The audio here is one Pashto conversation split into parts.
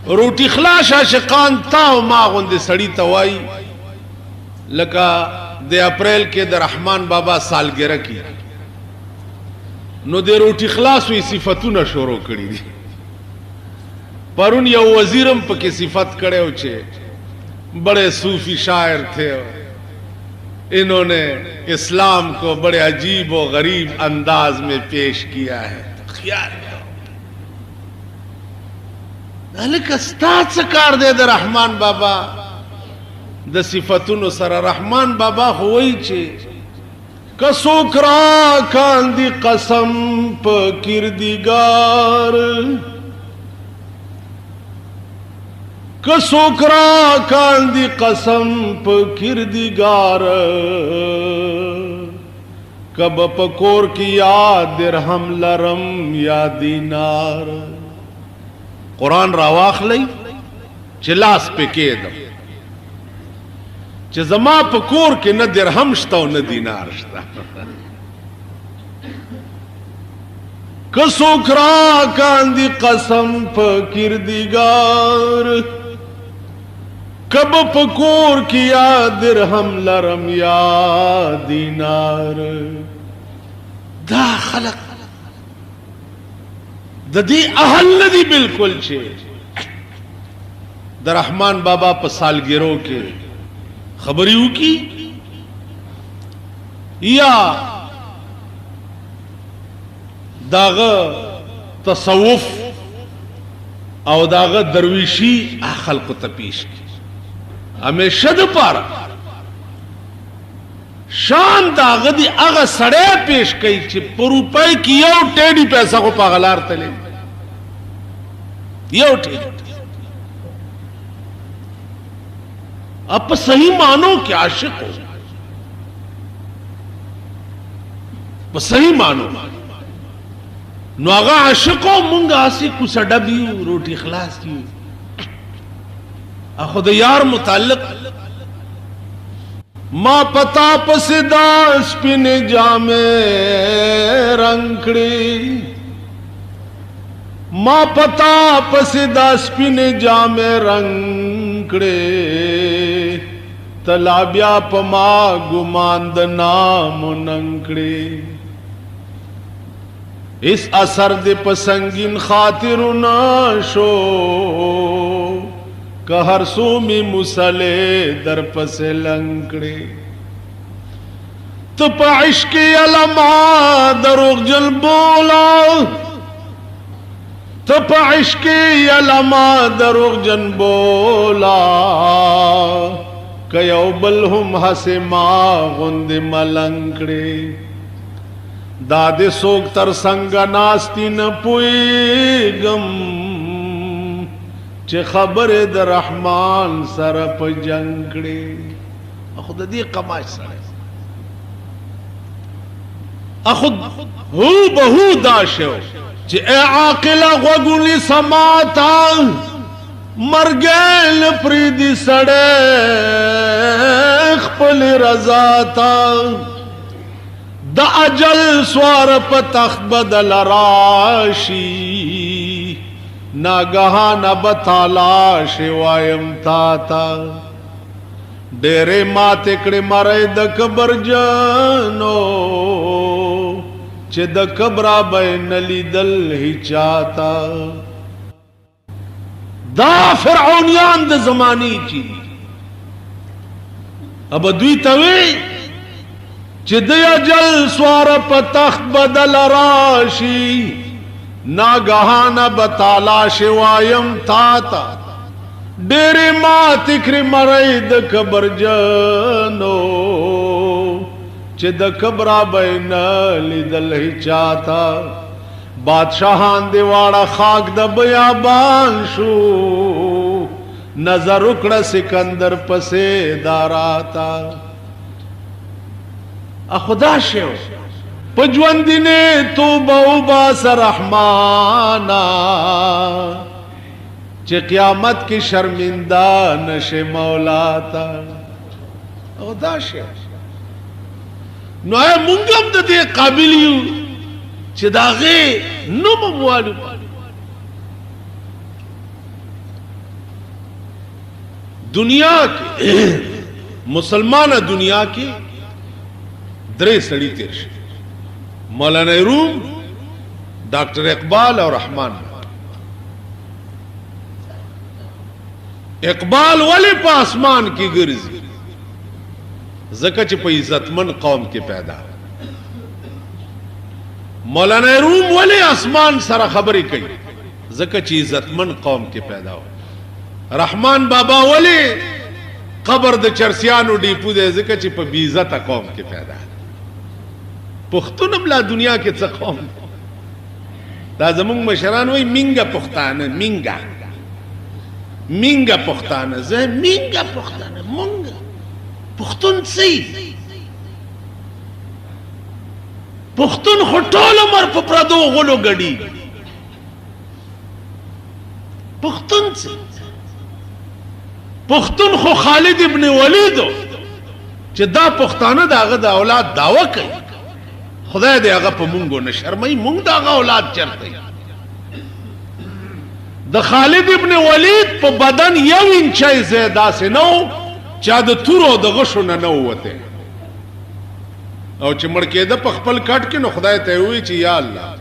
روټي خلاص عاشقان تا او ما غوندې سړی ته وایي لکه د اپریل کې د رحمان بابا سالګره کې نو د روټي خلاص وی صفاتونه شروع کړي دي. پرون یو وزیرم پکې صفت کړو چې بڑے صوفی شاعر تھے, انہوں نے اسلام کو بڑے عجیب و غریب انداز میں پیش کیا ہے. خیال لکه استاد څه کار دی د رحمان بابا د صفاتونو سره. رحمان بابا خو وایي چې کڅوک را کاندي قسم په کردګار, کڅوک را کاندي قسم په کردګار, کب پکور کی یا درہم لرم یا دینار. قرآن راواخلی چې لاس په کېدم چې زما په کور کې نه درهم شته او نه دینار شته. که څوک راکاندي قسم په کردګار, کب په کور کې یا درهم لرم یا دینار. دا خلق د دې اهل ندي بالکل چې د رحمان بابا په سالګرو کې خبرې وکړي یا داغه تصوف او داغه درویشی خلق ته پیش کی. همیشه د پاره شان داغه دی هغه سړی پیش کوي چې په روپۍ کې یو ټیډي پیسه خو په غلار تللی, یو ټیډي. اب په صحیح معنوں کې عاشق ہو, په صحیح معنوں نو هغه عاشق ہو. مونږ اسی کو سډبیو روټي خلاص کیو. اخو د یار متعلق ما پتا پسدا سپین جامے رنگڑی, ما پتا پسدا سپین جامے رنگڑے, تلابیا پما گماند نام ننگڑے. اس اثر دے پسنگین خاطر ناشو, کہ ہر سو میں مسلے در پس لنکڑے. تو پا عشقی علما دروغ جل بولا, تو پا عشقی علما دروغ جن بولا, کہ یو بل ہم حس ما غند ملنکڑے. داد سوک تر سنگ ناستی نپویگم, چې خبر د رحمان سره په جنگ کړي. اخو د دې قماش سره اخو هو بهو دا شو چې اے عاقل غوګونی سماتا مرګل پریدي سړې خپل رضا تا. د اجل سوار په تخت بدل راشي, ناگہان بتالا شوایم تاتا. ڈیرے مات اکڑے مارے د کبر جانو, چه د کبرا بین لی دل ہی چاہتا. دا فرعونیان د زمانی چی اب دوی توی چه د اجل سوار پا تخت بدل راشی, ناگہان بتالا شوایم تاتا. ڈیرے ما تکری مرید کبر جانو, چه د کبرا بین لیدل ہی چاہتا. بادشاہان دیواڑا خاک د بیابان شو, نظر اکڑا سکندر پسے داراتا. خدا شو پجوندی نے تو باس رحمانا, چه قیامت کی شرمندہ نشے مولا تا. خدا شو نو اے منگم دا دے قابلیو چه دا غی نو مموالو دنیا کې مسلمانه دنیا کې درې سړي تیر شي، مولانا روم، ډاکټر اقبال او رحمان. اقبال ولی په اسمان کې ګرځي؟ ځکه چې په عزتمن قوم کې پیدا. مولانا روم ولی اسمان سره خبرې کوي؟ ځکه چې عزتمن قوم کې پیدا و. رحمان بابا ولی قبر د چرسیانو ډیپو دی؟ ځکه چې په بی عزته قوم کې پیدا. پښتون هم لا دنیا کې څه قوم دا زمونږ مشران وایي مینګه پښتانه، مینګه مینګه پښتانه، زه مینګه پښتانه، مونږ پښتون څه؟ پښتون خو ټول عمر په پردو غلو ګډي. پښتون څه؟ پښتون خو خالد ابن ولیدو چې دا پښتانه د هغه د اولاد دعوه کوي. خدای دې هغه په مونږو نه شرمای، مونږ د هغه اولاد چرته. د خالد ابن ولید په بدن 1 انچه زیاده سه نو چا د تورو د غشو نه وته، او چې مړ کېده په خپل کټ کې، نو خدای ته وی چې یا الله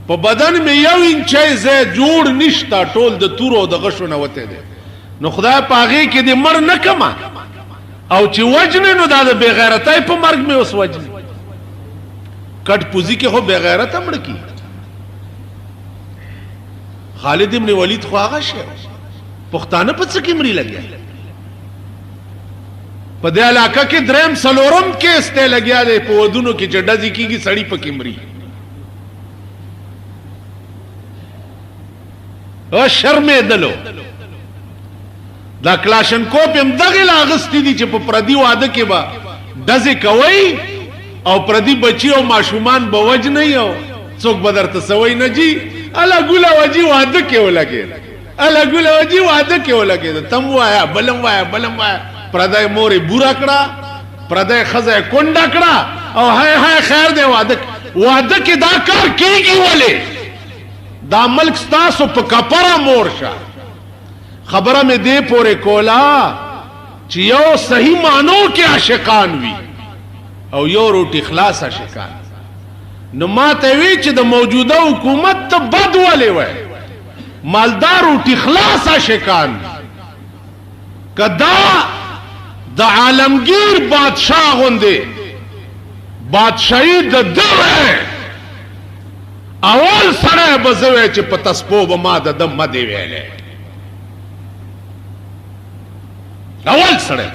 په بدن مې 1 انچه زیاده جوړ نشتا، ټول د تورو د غشو نه وته دي. نو خدای پاغه کې دې مړ نه کما، او چې وجنه نو دا د بے غیرتای په مرګ مې اوس وجنه. کټ پوزي کې هو بے غیرت مړ کی. خالد ابن ولید خو هغه شه پښتانه په څه کې مری لګیا. په دې علاقه کې دریم سلورم کې استه لګیا دی، په ودونو کې جډه ځکیږي سړی په کې مری. او شرمې دلو دا کلاشنکوف هم دغه لاغستی دي چې په پردي واده کې با دزې کوي، او پردي بچي او ماشومان به وج نه یو څوک بدر ته سوي نه جی. الا ګولا وجي واده کې ولګي، الا ګولا وجي واده کې ولګي. تم وایا بلم وایا بلم وایا، پردای مورې بورا کړه، پردای خزه کونډه کړه، او هاي هاي خیر دی واده کې دا کار کیږي. ولې دا ملک ستاسو په کپره مورشه. خبره مې دې پورې کولا چې یو صحیح معنو کې عاشقان وي او یو روټي خلاص عاشقان. نو ما ته وی چې د موجوده حکومت ته بد ولې وای، مالدار روټي خلاص عاشقان. کدا د عالمگیر بادشاہ غوندې بادشاہي د دوه اول سره بزوي چې په تسپو به ما د دم مدي ویلې. اول سره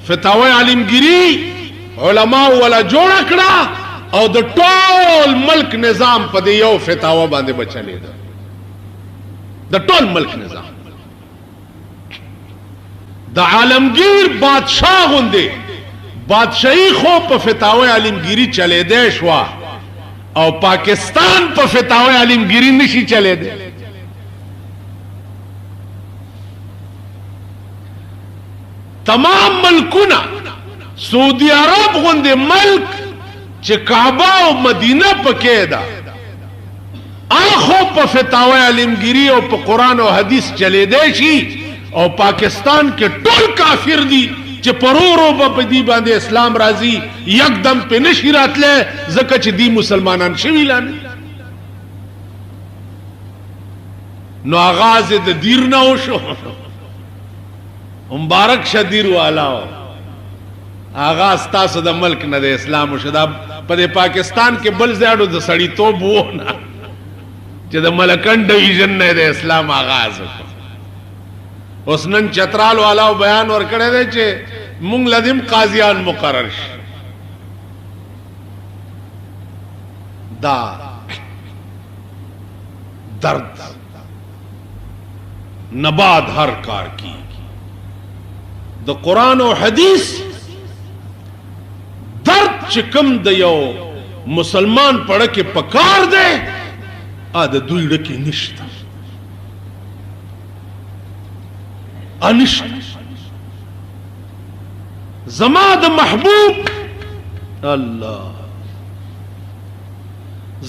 فتاوی عالمگیری علماء ولا جوړ کړه، او د ټول ملک نظام په دې یو فتاوا باندې بچلې ده. د ټول ملک نظام د عالمگیر بادشاہ غوندې بادشاہي خو په فتاوی عالمگیری چلے دے شوا، او پاکستان په فتاوی عالمگیری نشي چلے دے. تمام ملکونه سعودی عرب غوندې ملک چې کعبه او مدینه پکې ده، اخو په فتاوی عالمگیری او په قرآن او حدیث چلے دے شي، او پاکستان کې ټول کافر دي چې پرورو په دې باندې اسلام راځي یکدم په نشي راتله، ځکه چې دی مسلمانان شوي لانه. نو آغاز د دیر نه وشو، مبارک شدیر والا آغاز تاسو د ملک نه د اسلام شدا. په پاکستان کې بل زیاړو د سړی توب وو نه چې د ملکن ډیویژن نه د اسلام آغاز وکړ. اوس نن چترال والا بیان ورکړی دی چې مونږ لدیم قاضیان مقرر شي. دا درد نباد هر کار کی د قرآن او حدیث درد چې کم د یو مسلمان پړه کې پکار دی، ا د دوی ډکې نشته انشت. زما د محبوب الله،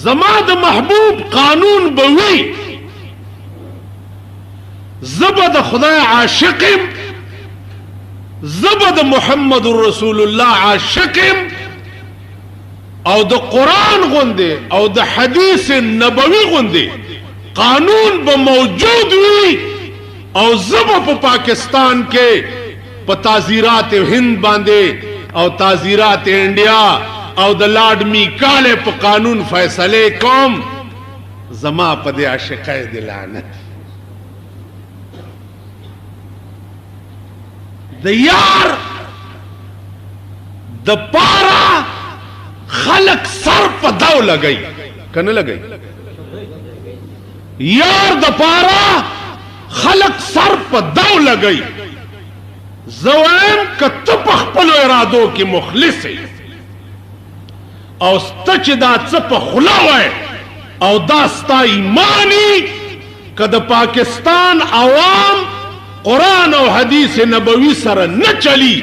زما د محبوب قانون بوي زبد خدای عاشقم، زبد محمد رسول الله عاشقم، او د قرآن غنده او د حدیث نبوی غنده قانون به موجود وی، او زبا په پاکستان کې په تعزیرات هند باندې او تعزیرات انډیا او د لارډ میکاله په قانون فیصله کوم. زما په دې عاشقای د لعنت د یار د پارا خلق سر په داو لګي کنه لګي، یار د پارا خلق سر په داو لګي. زویم کته په خپل ارادو کې مخلص او ستچ دا څه په خلا وای او دا ستا ایمانی که د پاکستان عوام قرآن او حدیث نبوی سره نه چلی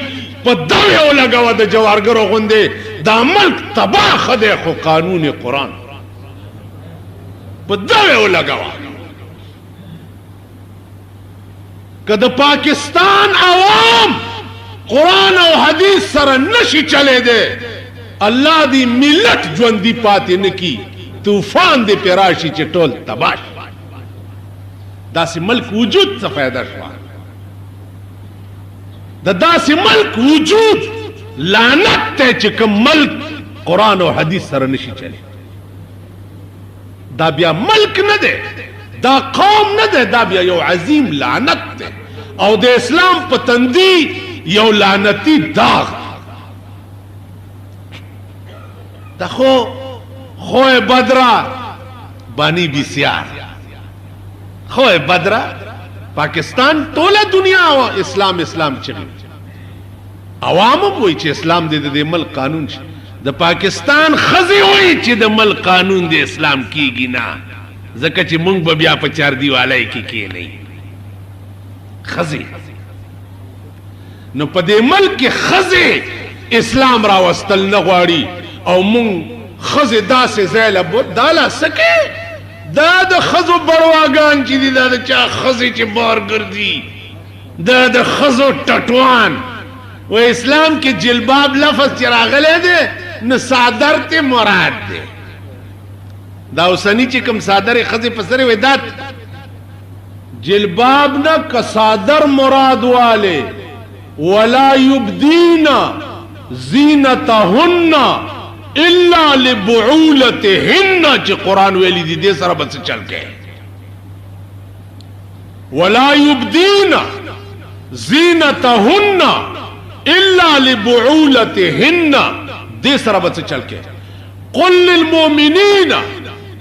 په داوی او لګاوه د جوارګرو غوندې دا ملک تباه خده، خو قانون قرآن په داوی او لګاوه. که د پاکستان عوام قرآن او حدیث سره نشي چلے دے، اللہ دی ملت ژوندی پاتې نکی، طوفان دی پیراشی چې ټول تباش. داسې ملک وجود څه فائدہ شوا؟ د داسې ملک وجود لعنت ته چې کوم ملک قرآن او حدیث سره نشي چلے. دا بیا ملک نه دی، دا قوم نه دی، دا بیا یو عظیم لعنت دی او د اسلام په تندي یو لعنتی داغ. دا خوه بدرا بانی بسیار، خوه بدرا پاکستان ټوله دنیا او اسلام اسلام چغي، عوام وای چې اسلام دې د ملک قانون شي، د پاکستان خزي وای چې د ملک قانون د اسلام کیږي نه، ځکه چې مونږ به بیا په چار دیوالای کې نه خزي. نو په دې ملک کې خزي اسلام راوستل نه غواړي او مونږ خزي داسې زیله دالا سکه. دا د خزو برواګان چې دي، دا د چا خزي چې بار ګرځي، دا د خزو ټټوان. و اسلام کې جلباب لفظ چې راغلی دی نه صادر ته مراد دی. دا اوسنی چې کوم صادر خزي په سره وي دا جلباب نه که صادر مراد والے. ولا يبدين زینتهن الا لبعولتهن چې قرآن ویلی دی دې سره بس چل کې. ولا يبدين زینتهن الا لبعولتهن دې سره بس چل کې. قل للمؤمنين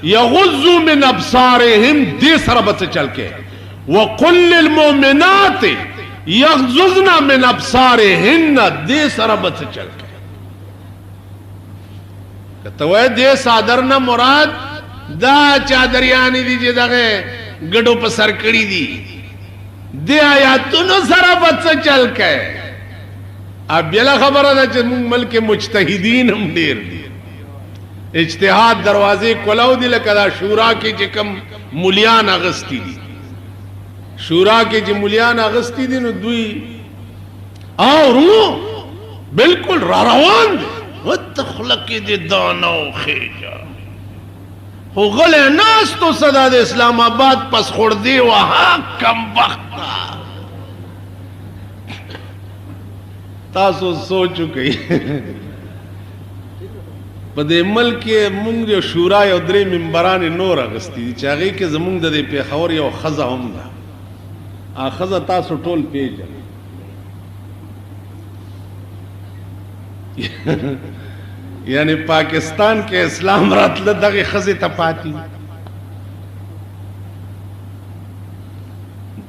يغضوا من ابصارهم دې سره بس چل کې. وقل للمؤمنات یغضضن من ابصارهن دې سره بس چل کې. کته وای دې صادر نه مراد دا چادریانی دي چې دغه ګډو په سر کړی دي، دې آیاتونو سره بس چل کې. اب بلا خبره ده چې موږ ملک مجتهدین هم ډیر دي، اجتهاد دروازې کولاو دي، لکه دا شورا کې چې کوم مولیان اغستی دي، شورا کې چې مولیان اغستی دي نو دوی او رو بالکل را روان دي. وتخلق دي دانو خیجا خو غلی ناستو صدا د اسلام آباد پس خوردی وها کم وقتا. تاسو سوچو کئی په دې ملک مونږ یو شورا یو درې منبران نور اغستی دي چې هغې کې زمونږ د دې پېښور یو ښځه هم ده. ښځه تاسو ټول پیژنئ. یعنی پاکستان کې اسلام راتله دغه ښځې ته پاتې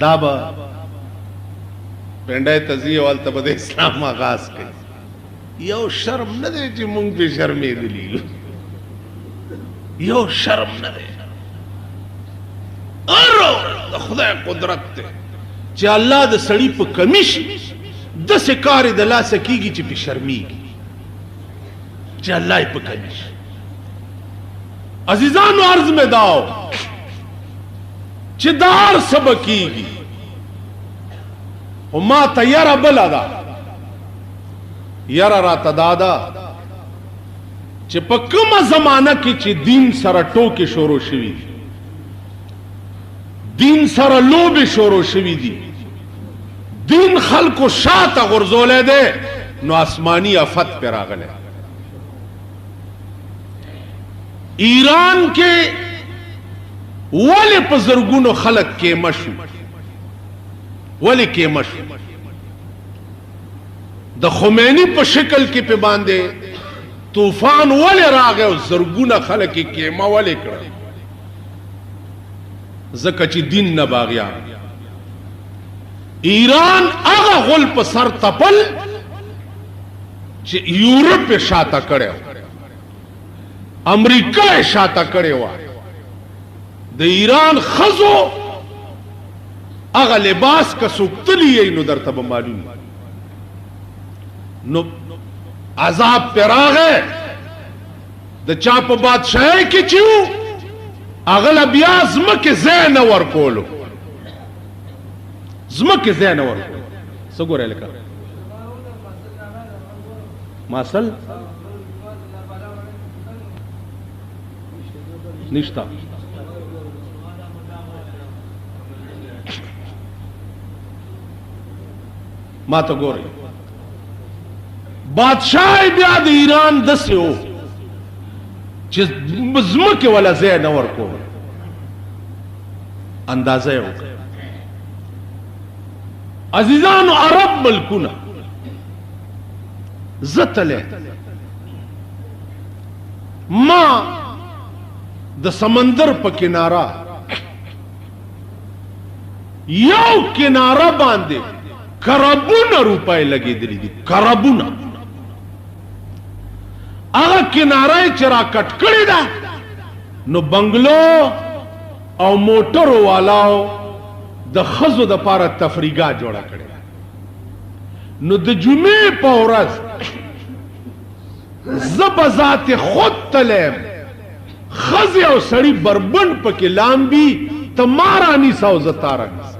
دا به پنډای ته ځي او هلته به د اسلام آغاز کوي. یو شرم نه دی چې مونږ پې شرمېدلي یو، یو شرم نه دی. ارو د خدای قدرت دی چې الله د سړي په کمی شي داسې کار یې د لاسه کېږي چې پې شرمېږي، چې الله یې په کمی شي. عزیزانو عرض مې داو چې دا هر څه به کېږي او ما ته یره بله ده یره راته دا ده چې په کومه زمانه کې چې دین سره ټوکې شروع شوي دین سره لوبې شروع شوي دي دین خلکو شاته غورځولی دی نو آسمانی آفت پې راغلی ایران کې ولې په زرګونو خلک کیمه شو ولې کیمه شو د خمینی په شکل کې په باندې طوفان ولې راغی او زرګونه خلک یې کیمه ولې کړه ځکه چې دین نه باغیان ایران هغه غل په سر تپل چې یورپ یې شاته کړی امریکا یې شاته کړی وه د ایران ښځو هغه لباس که څوک تلي یې نو درته به معلوم نو عذاب پې راغی د چا په بادشاهۍ کې چې و هغه له بیا ځمکې ځای نه ورکولو ځمکې ځای نه ورکولو څه ګورې لکه ماسل نشته ما ته ګورئ بادشاہ بیا د ایران داسې و چې ځمکې والا ځای نه ورکول اندازه یې وکړه عزیزانو عرب ملکونه زه تلی ما د سمندر په کناره یو کناره باندې کربونه روپۍ لګېدلي دي کربونه هغه کناره یې چې را کټ کړې ده نو بنګلو او موټرو والاو د ښځو دپاره تفریحګاه جوړه کړې ده نو د جمعې په ورځ زه به ذات خود تلیم ښځې او سړي بربند پکې لامبي ته ما رانیسه او زه تا رانیسه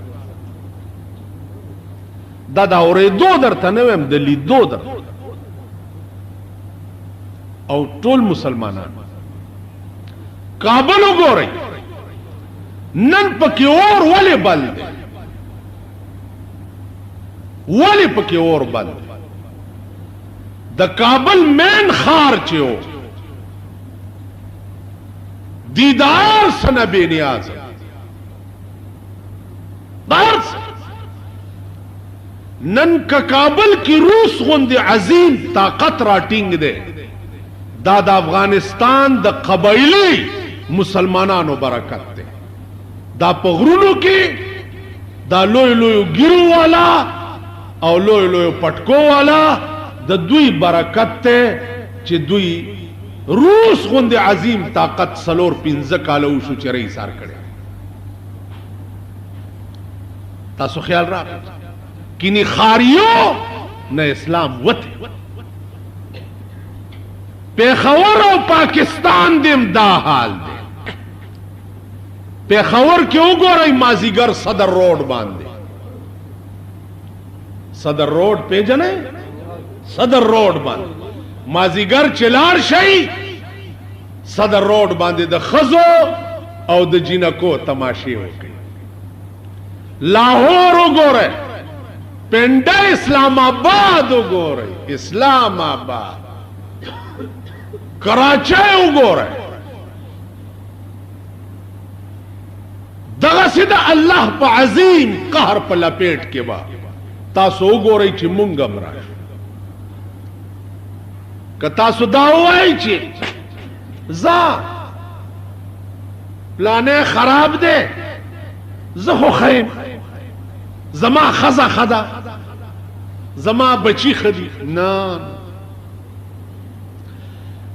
دا د اورېدو درته نه ویم د لیدو درته او ټول مسلمانان کابل وګورئ نن پکې اور ولې بل دی ولې پکې اور بل دی د کابل مین ښار چې و دیدار سنه بې نیازه نن که کابل کی روس غوندې عظیم طاقت را ټینګ دی دا د افغانستان د قبایلي مسلمانانو برکت دی دا په غرونو کې دا لوی لوی ګیرو والا او لوی لوی پټکو والا د دوی برکت دی چې دوی روس غوندې عظیم طاقت 4-5 کاله وشو چې رئیس سار کړی تاسو خیال راغی کینی خاریو نه اسلام وته پیښور او پاکستان دیم دا حال دی پیښور کې وګورئ مازیګر صدر روډ باندې صدر روډ پیژنئ صدر روډ باندې مازیګر چې لاړ شئ صدر روډ باندې د ښځو او د جینکو تماشې وکړئ لاهور وګورئ پنډه اسلام آباد وګورئ اسلام آباد کراچۍ وګورئ دغسې د الله په عظیم قهر په لپیټ کې به تاسو وګورئ چې مونږ هم راشو که تاسو دا ووایئ چې زه پلانې خراب دی زه خو ښه یم زما ښځه ښه ده زما بچی ښه دي نه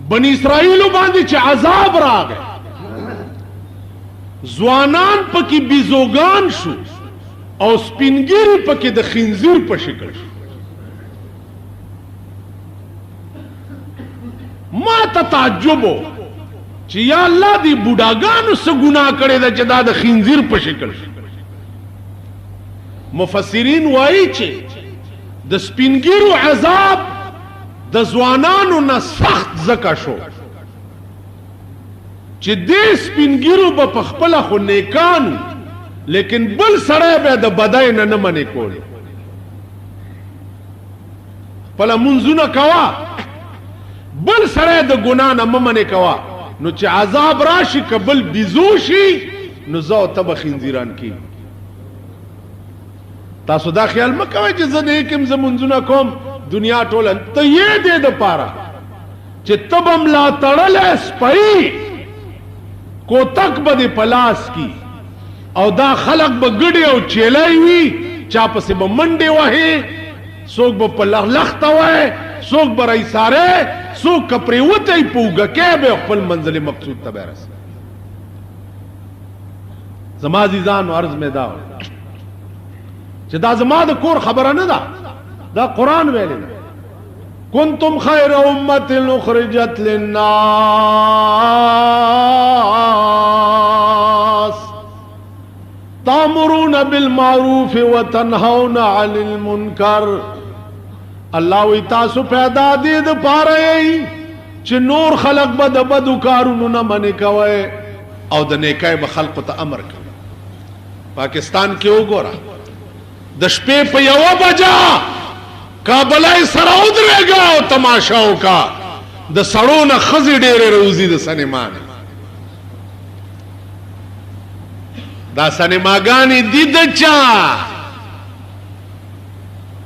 بنی اسرائیلو باندې چې عذاب راغی ځوانان پکې بیزوګان شو او سپینګیري پکې د خنزیر په شکل شو ما ته تعجب و چې یا الله دې بوډاګانو څه ګناه کړې ده چې دا د خنزیر په شکل شو مفسرین وایي چې د سپینګیرو عذاب د ځوانانو نه سخت ځکه شو چې دې سپینګیرو به په خپله خو نیکان لیکن بل سړی به د بدۍ نه نه منې کولی خپله منځونه کوه بل سړی د ګناه نه مه منې کوه نو چې عذاب راشي که بل بیزو شي نو زه او ته به خنزیران کېږي تاسو دا خیال مه کوئ چې زه نیک یم زه منځونه کوم دنیا ټوله ته یې دې دپاره چې ته به ملا تړلی سپی کوتک به دې په لاس کی او دا خلق به ګډې او چیلی وي چا پسې به منډې وهې څوک به په لخته وای څوک به رئیساره څوک که پرېوتی په اوږکۍ به خپل منزل مقصود ته به رسي زما عزیزانو عرض مې دا چې دا زما د کور خبره نه ده دا قرآن ویلی ده کنتم خیر امت اخرجت للناس تامرون بالمعروف وتنهون عن المنکر الله وی تاسو پیدا دې د پاره چې نور خلق به د بدو کارونو نه منې کوئ او د نیکۍ به خلقو ته امر کوي پاکستان کې وګوره د شپې په 1 بجه کابلای سره ودرېږه او تماشا وکړه د سړو نه ښځې ډېرې روزي د سینمانې دا سینماګانې دي د چا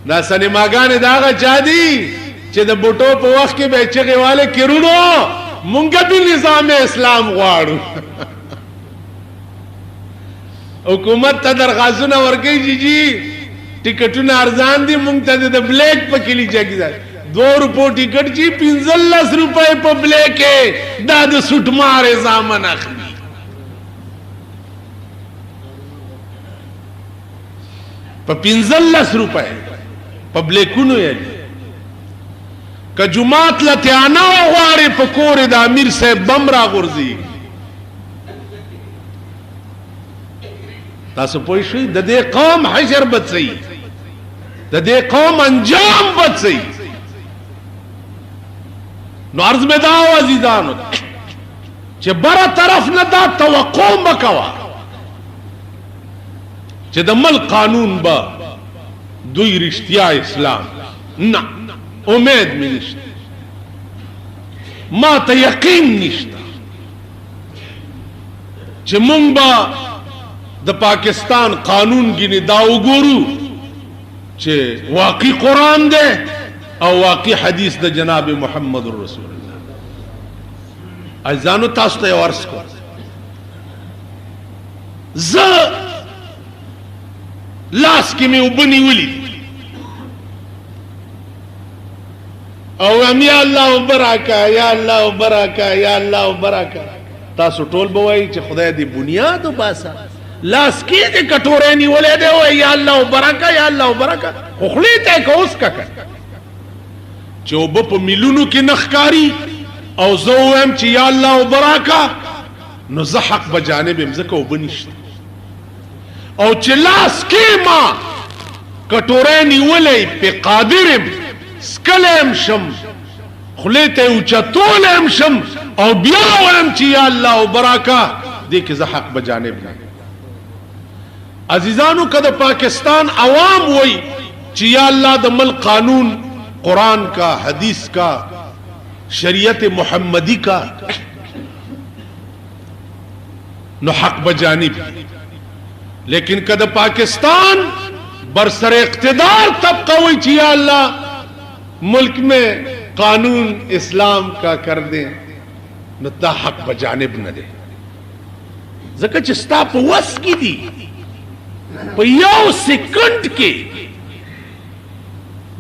دا سینماګانې د هغه چا دي چې د بوټو په وخت کې به یې چغې والے کیرونو مونږ به نظام اسلام غواړو حکومت ته درخواستونه ورکوي جی ټیکټونه ارزان دي مونږ ته د بلیک په کلي چګي ده 2 روپو ټیکټ چې 15 روپۍ په بلیک دا د سټمار زامن اخلي په 15 روپۍ په بلیکونو یې که جماعت لتیانا غواړي په کور د امیر صاحب بم را غورځي تاسو پوه شئ د دې قوم حشر بد صحیح د دې قوم انجام بد صحیح نو عرض میں دا عزیزانو چې بره طرف نه دا توقع مکوه چې د ملک قانون با دوی رښتیا اسلام نه امید می نشته ما ته یقین نشته چې مونږ به د پاکستان قانون ګینه دا وګورو چې واقعي قرآن دی او واقعي حدیث د جناب محمد رسول الله عزیزانو تاسو ته ورس کو زه لاس کې مې وبني ولید او ام یا الله وبرکا یا الله وبرکا یا الله وبرکا تاسو ټول بوای چې خدای دې بنیاد وباسه لاس کې دې کټورې نیولې دی او یا الله وبرکا یا الله وبرکا خو خلی ته کوس کا چې وب په ملونو کې نخکاری او زه وایم چې یا الله وبرکا نو زه حق به جانب مزکه وبنشته او چې لاس کې ما کټورې نیولې په قادرم سکلم شم خلیته اوچتولم شم او بیا وایم چې یا الله وبرکا دې کې زه حق به جانب نه عزیزانو که د پاکستان عوام وای چې یا الله د ملک قانون قرآن کا حدیث کا شریعت محمدی کا نو حق بجانب لیکن که د پاکستان برسر اقتدار طبقہ وای چې یا الله ملک میں قانون اسلام کا کر دیں نو دا حق بجانب نہ دے ځکه چې ستا په وس کې دي په 1 سکند کې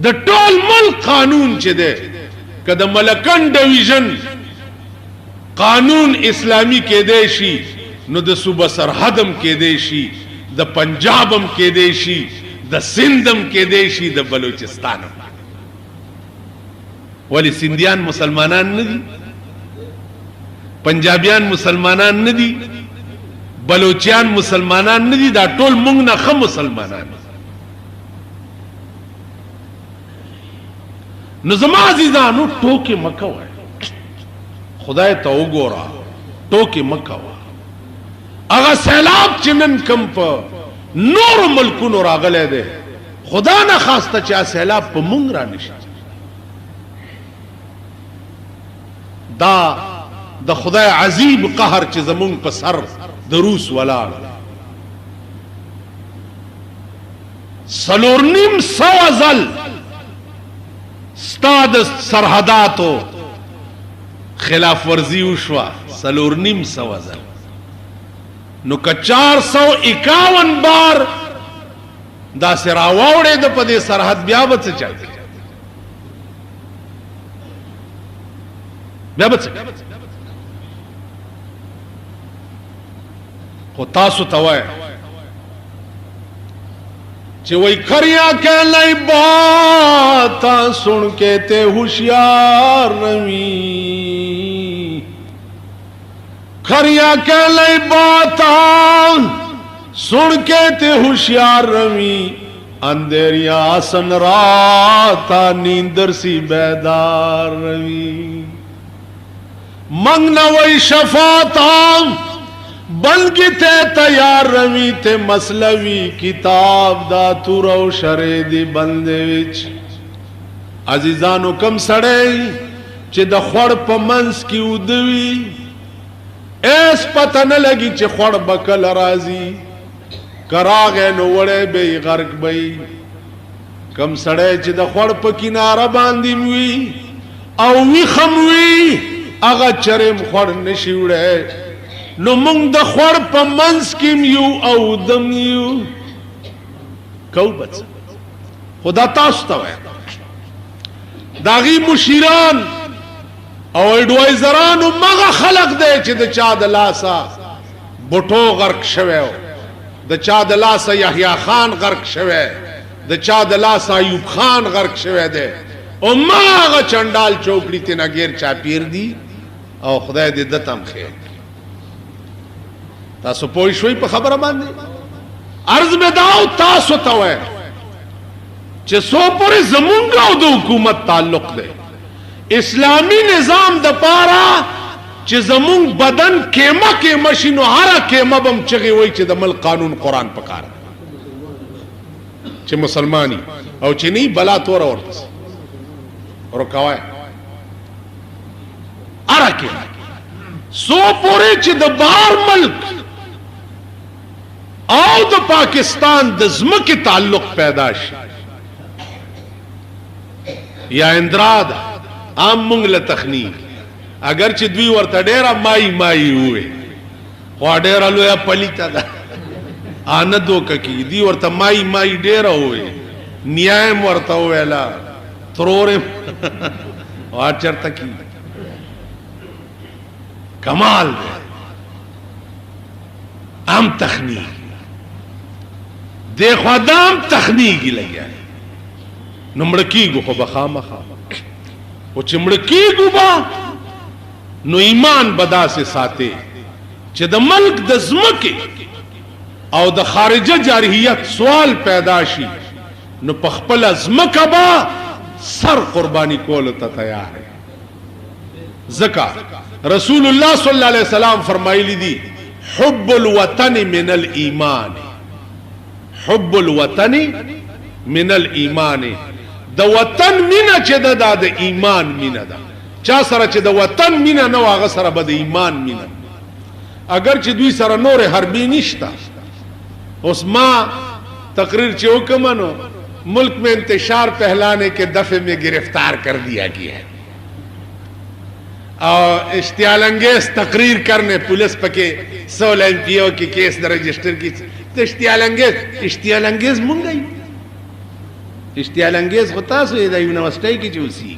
د ټول ملک قانون چې ده که د ملکن ډیویژن قانون اسلامی کې دی شي نو د صوبه سرحدم کې دی شي د پنجابم کې دی شي د سندم کې دی شي د بلوچستانم ولی سندیان مسلمانان نه دي پنجابیان مسلمانان نه دي بلوچیان مسلمانان نه دي دا ټول موږ نه خو مسلمانان نو زما عزیزانو ټوکې مه کوئ، خدای ته وګوره، ټوکې مه کوه. هغه سیلاب چې نن کم په نورو ملکونو راغلی دی، خدا نه خواسته چې سیلاب په مونږ را نشي. دا د خدای عجیب قهر چې زمونږ په سر د روس ولاړ. 4.5 ځل ستا د سرحداتو خلاف ورزی وشوه، 4.5 ځل. نو که 451 بار دا سې راواوړې د په دې سرحد، بیا به څه چل، بیا به څه. خو تاسو ته وایم چې وای کریا کلی باتا سن کے تے ہوشیار روی، کریا کلی باتا سن کے تے ہوشیار روی، اندھیریا آسن راتا نیندر سی بیدار روی. منگنا وی شفاتا بلکہ تے تیار روی، تے مسلوی کتاب دا تو رو شرے دی بندے وچ. عزیزانو کم سڑے چے دا خوڑ پا منس کی ادوی، ایس پتہ نہ لگی چے خوڑ بکل رازی، کراغے نو وڑے بے غرق بئی. کم سڑے چے دا خوڑ پا کنارہ باندی موی او وی خموی، اگا چرم خوڑ نشیوڑے. نو مونږ د خوړ په منځ کې یو او دم یو کو بچ. خدا تاسو ته وایم د هغې مشیران او ایډوایزرانو مغه خلق دی چې د چا د لاسه بوټو غرق شوی، د چا د لاسه یحیی خان غرق شوی، د چا د لاسه ایوب خان غرق شوی دی، او مغه چنډال چوکړي ته نه غیر چاپیر دي. او خدای دې دتم خیر. تاسو پوه شوي په خبره باندې؟ عرض مې داو تاسو ته وایم چې څو پورې زمونږ او د حکومت تعلق دی، اسلامی نظام د پاره چې زمونږ بدن کیمه کیمه شي، نو هره کیمه به هم چغې وایي چې د ملک قانون قرآن پکار چې مسلمانی، او چې نه بلا توره ورته ورکوای. هره کیمه څو پورې چې د بهر ملک او د پاکستان د ځمکې تعلق پیدا شي، یا اندرا ده عام مونږ له تخنیک، اگر چې دوی ورته ډېره مای مای ووي، خو ډېره لویه پلیته ده آنه دوکه کېږي. دوی ورته مای مای ډېره ووي، نیایم ورته وویله، ترورم هر چېرته کېږي. کمال دی عام تخنیک دے خودام تخنیکی لگیا ہے. نو مڑکیگو خو بخامخا، او چه مڑکیگو با نو ایمان بدا سے ساتے چه دا ملک دا زمکی او دا خارجہ جارحیت سوال پیدا شی، نو پخپل زمکا با سر قربانی کولتا تیار ہے. زکا رسول اللہ صلی اللہ علیہ وسلم فرمائی لی دی حب الوطن من الایمان، حب الوطن من الایمان. د وطن مینا چې دا د ایمان مینا ده. چا سره چې د وطن مینا نه هغه سره به د ایمان مینا. اگر چې دوی سره نور حربی نشتا. اوس ما تقریر چې وکم نو ملک میں انتشار پہلانے کے دفعے میں گرفتار کر دیا گیا ہے، اور اشتعال انگیز تقریر کرنے پولیس پکے 16 MP کی کیس رجسٹر کی. تو اشتعال انگیز منگئی، اشتعال انگیز ہوتا سو دا یونیورسٹی کی چوسی،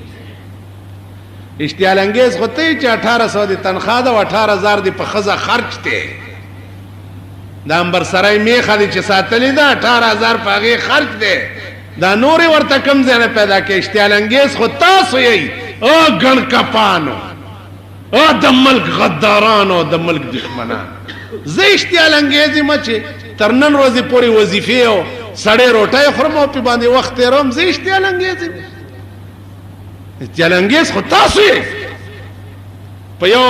اشتعال انگیز ہوتے ہی 1800 دی تنخواہ دا و 18,000 دی پا خزا خرچ تے. دا امبر سرائی میخا دی چه ساتلی دا 18,000 پا غی خرچ دے. دا نوری ورطا کم زینے پیدا کہ اشتعال انگیز خودتا سو یہی او گن کپانو، او دا ملک غدارانو، دا ملک دشمنان. زی اشتعال انگیزی مچے ترنن روزی پوری وظیفے ہو سڑے روٹائے خرمو پی باندے وقت روم، زی اشتعال انگیزی چلنګیز خو تاسو په یو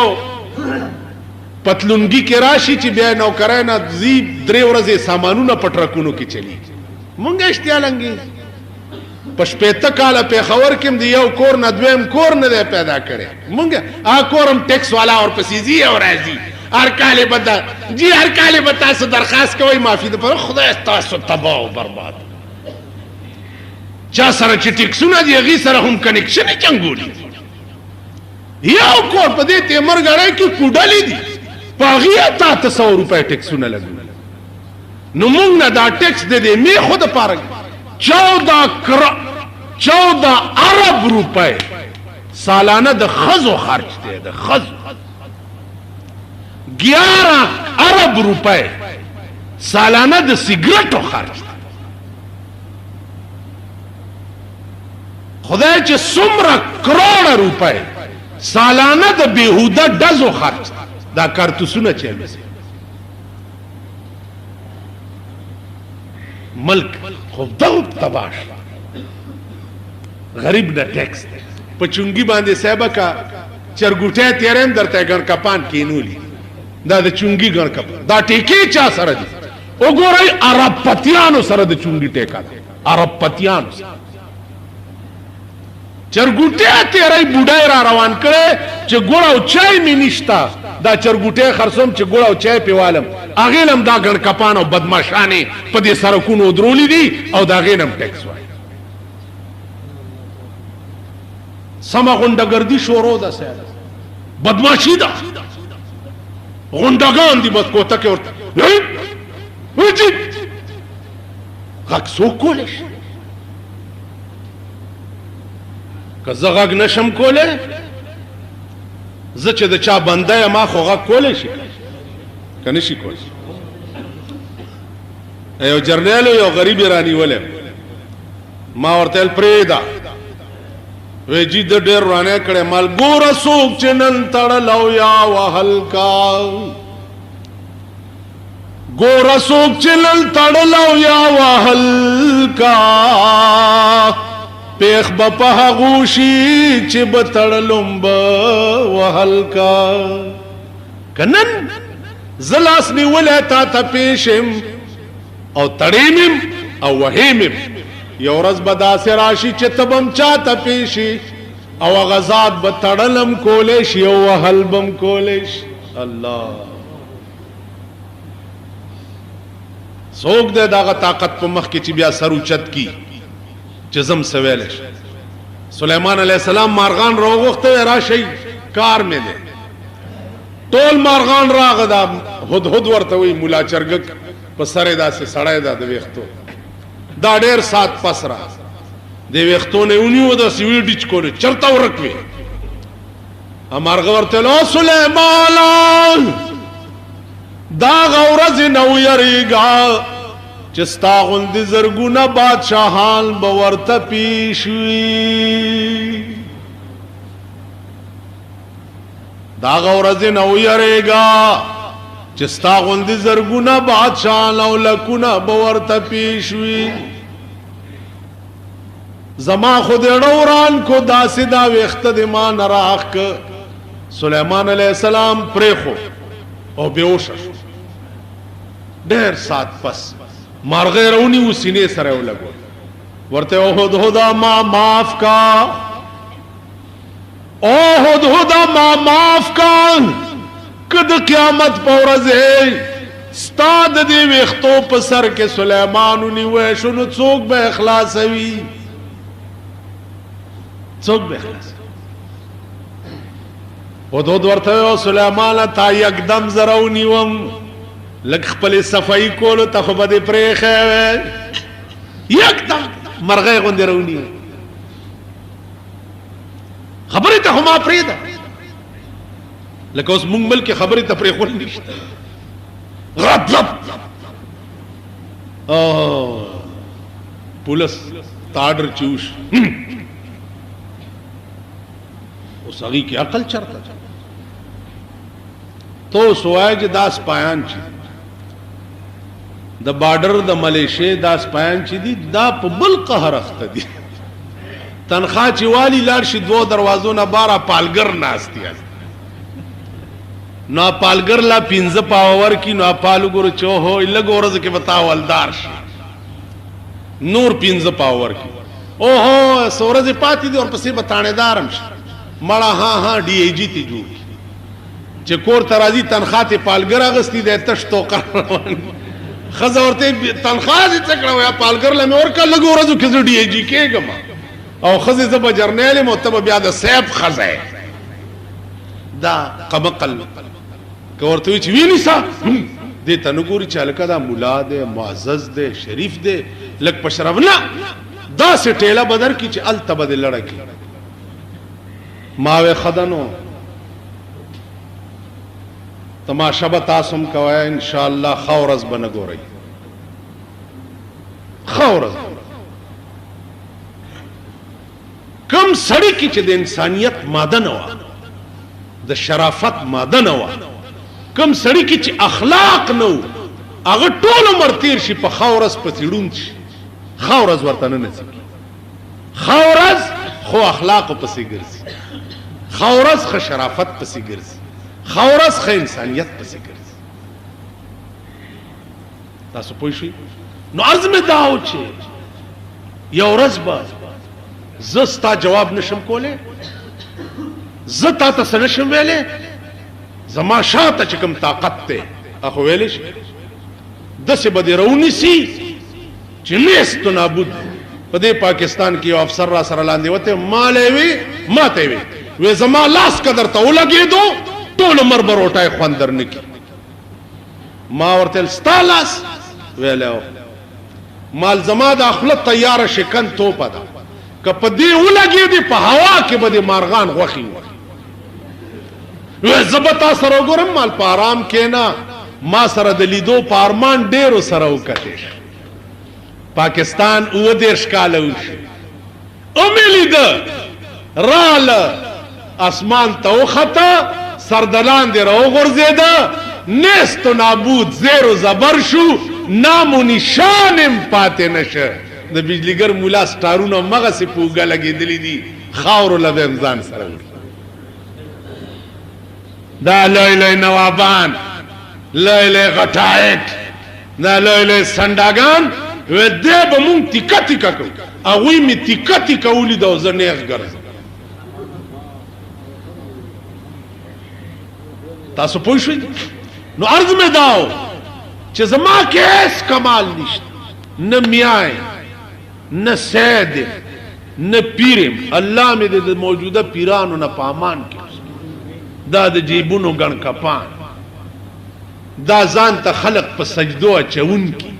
پتلونګي کې راشي چې بیا نوکرای نه زی 3 ورځې سامانونه پټرکونو کې چلی مونږ اشتیالنګي په 15 کاله په خبر کې دی یو کور نه دویم کور نه پیدا کړي مونږ کورم ټیکس والا اور پسیزي او راځي هر کاله بتا جی هر کاله بتا سو درخواست کوي معافي ده پر خدای تاسو تباہ او برباد چا سره چې ټیکسونه دی غي سره هم کنیکشن چنګوري یو کور په دې ته مرګړای کې کوډلې دي پاغیا تا 100 روپے ټیکسونه لګو نو مونږ نه دا ټیکس دې می خود پاره 14 ارب روپے سالانه د خزو خرچ دی د خزو 11 ارب روپے سالانه د سیګریټو خرچ خدای چې څومره کروڑ روپے سالانه د بیهوده ډزو خرچ دا کارتوسونه چلو ملک خو دغه تباش غریب نه ټیکس په چونګي باندې صاحب کا چرګوټه تیرم درته ګر کپان کینولی دا د چونګي ګر کپ دا ټیکي چا سره دي وګورئ عرب پتیانو سره د چونګي ټیکا عرب پتیانو چرګوټه تیرای بوډای را روان کړي چې ګوړ او چای می نشتا دا چرګوټه خرڅوم چې ګوړ او چای پیوالم اغه لم دا ګن کپان او بدمعشانه په دې سرکونو درولې دي او دا غینم ټیکس وای سما غونډګردي شورو ده سه بدمعشي ده غونډګان دي بس کوته کې ورته وځي غږ سو کولش که زه غږ نشم کولی زه چې د چا بنده یم ما خو غږ کولی شي که نشي کولی یو جرنیل یو غریب یې رانیولی ما ورته ویل پرېږده وی جي د ډېر ورانی کړی مال ګوره څوک چې نن تړلو یا وهل کا ګوره څوک چې نن تړلو یا وهل کا پیخ بپا غوشی چی بتړلم با وهل کا کنن زلاس نیولې تا ته پیشم او تړیمم او وهیمم یو ورځ به داسې راشي چې تبم چاته پیشي او غزاد به تړلم کولی شي او وهل بم کولی شي الله څوک دی دغه طاقت په مخ کې چې بیا سر اوچت کی جزم سویلش سلیمان علیہ السلام مارغان روغخته راشي کار مې ده ټول مارغان راغدا هدهد ورته وی مولا چرګ په سره داسې سړای دا د ویختو دا ډېر سات پسرا د ویختو نه ونیو د سویډیچ کول چرته ورکوي امرغ ورته لو سلیمان دا غورز نو یریګا چستا غوندې زرګونه بادشاہان به ورته پیش وي دا ورځې نه ویریږه چستا غوندې زرګونه بادشاہان او لکونه به ورته پیش وي زما خو دې ډوران کو داسې دا ویښته د ما نه راښک سلیمان علیہ السلام پرېښو او بېهوشه شو ډېر سات پس مارغه رونی و سینې سره ولګو ورته او هدهدا ما معاف کا او هدهدا ما معاف کا کد قیامت په ورځ ستاد دی ویختو په سر کې سليمان نیوې شنو څوک به اخلاص وي څوک به اخلاص هدهد ورته او سليمان تا یکدم زرو نیوم لک خپل صفائی کولو ته خو بده پرېښی یکدم مرغۍ غوندې رونی خبرې ته خو ما پرېږده لکه اوس مونږ ملک کې خبرې ته پرېښول نشته غپ غپ پولیس تاډر چوش اوس هغې کې عقل چرته تو سوای چې دا سپایان چې د بارډر د ملیشیا دا سپایان چې دي دا په بل قهر اخته دي تنخوا چې والی لاړ شي 2 دروازو نه باره پالګر ناست دی نو پالګر لا 15 پاور کی نو پالو ګورو چوهو لګ ورځ کې بتا ولدار شي نور 15 پاور کی اوهو سورج پاتې دي اور پسې بتانے دارم شي مړه ها ډي اي جي ته جوړ چې کور ترازی تنخوا ته پالګر اغستی د تشتو قروان خزه ورته تنخوا دې څکړه یا پالګر لمه ورکا لګ ورځ کې ډي اي جي کېګم او خزه زب جرنیل متب بیا د سیب خزه دا قمقل کورته چې ویني سا دې تنګوري چالکا دا مولا دې معزز دې شریف دې لک پشربنا دا سټیلا بدر کی چې ال تبد لړکی ماوه خدنو تماشا به تاسو کوي ان شاء الله خورز بنګوري خورز کم سړی کی چې د انسانیت ماده نه و د شرافت ماده نه و کم سړی کی چې اخلاق نه و هغه ټول عمر تیر شي په خورز پسیډون شي خورز ورته نه نسی خورز خو اخلاق پسې ګرځي خورز خو شرافت پسې ګرځي خورز خو انسانیت پسې ګرځي تاسو پوه شئ نو عرض مې داو چې یو ورځ به زستا جواب نشم کوله زتا ته نشم ویلې زما شاته چې کوم طاقت ته اخو ویلې شي دسه بده رونی سي چې نست نابود په دې پاکستان کې یو افسر را سره لاندې وته مالې وی ماته وی وې زما لاس قدر ته ولګېدو ټول عمر بروټای خوندر نکی ما ورته ستالاس ویلو مال زما د خپل تیار شکن توپه ده که په دې ولګې دي په هوا کې به د مارغان غوښي وي زبتا سره وګورم مال په آرام کې نه ما سره د لیدو په ارمان ډېرو سره وکتې پاکستان 19 کاله وشي امې لیده راله اسمان ته وخته سردلان دې راوغورځېده نیست و نابود زیر و زبر شو نام و نشانم پاتې نشه د بجلیګر مولا سټارونو مغه سي پوګه لګېدلې دي خاورو لبه امزان سره دا لوی لوی نوابان لوی لوی غټایت دا لوی لوی سنداګان و دې به مونږ تیکه تیکه کوو هغوی مې تیکه تیکه ولیده او زه نیغ ګرځم تاسو پوه شئ نو عرض مې داو چې زما کې هیڅ کمال نشته نه میای نه سید نه پیرم الله مې د موجوده پیرانو نه پامان کې دا د جیبونو ګڼ کپان دا ځان ته خلق په سجدو اچون کی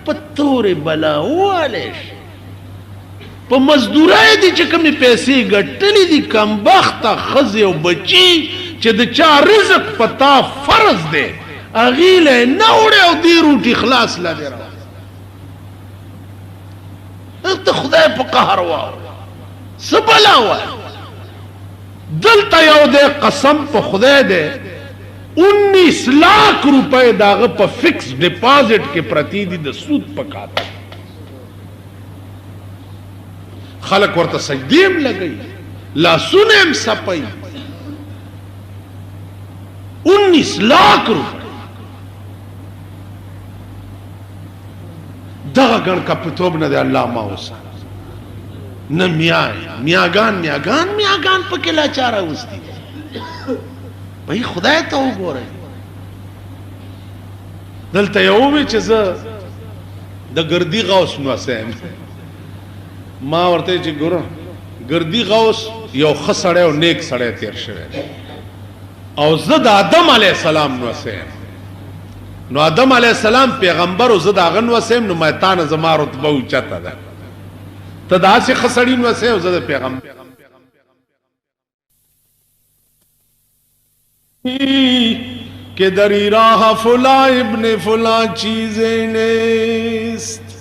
په تورې بلا والش په مزدورای دي چې کومې پیسې ګټلې دي کمبخته ښځې او بچي چې د چا رزق پتا فرض دی هغې له نه وړې او دې روټي خلاص لا دې را ته خدای په قهر واوره څه بلا وایه دلته یو دی قسم په خدای دی 19 लाख روپے داغه په فکس ډیپازټ کې پرتی دي د سود په کاته خلک ورته سجدیم لګي لاسونه هم سپي 19 लाख روپے دغه ګڼ کپتوب نه دی الله ما اوسه نه میاګان پکې لا چاره وستي بھئی خدای ته وګورئ دلته یو وی چې زه د ګردی غوث نوسم ما ورته چې ګورم ګردی غوث یو ښه سړی او نیک سړی تیر شوی او زه د آدم علیه السلام نوسم نو آدم علیه السلام پیغمبر او زه د هغه نوسم نو ما تا نه زما رتبه اوچته ده ته داسې ښه سړي نوسې او زه د پیغمبر کہ دری راہ فلا ابن فلا چیزیں نیست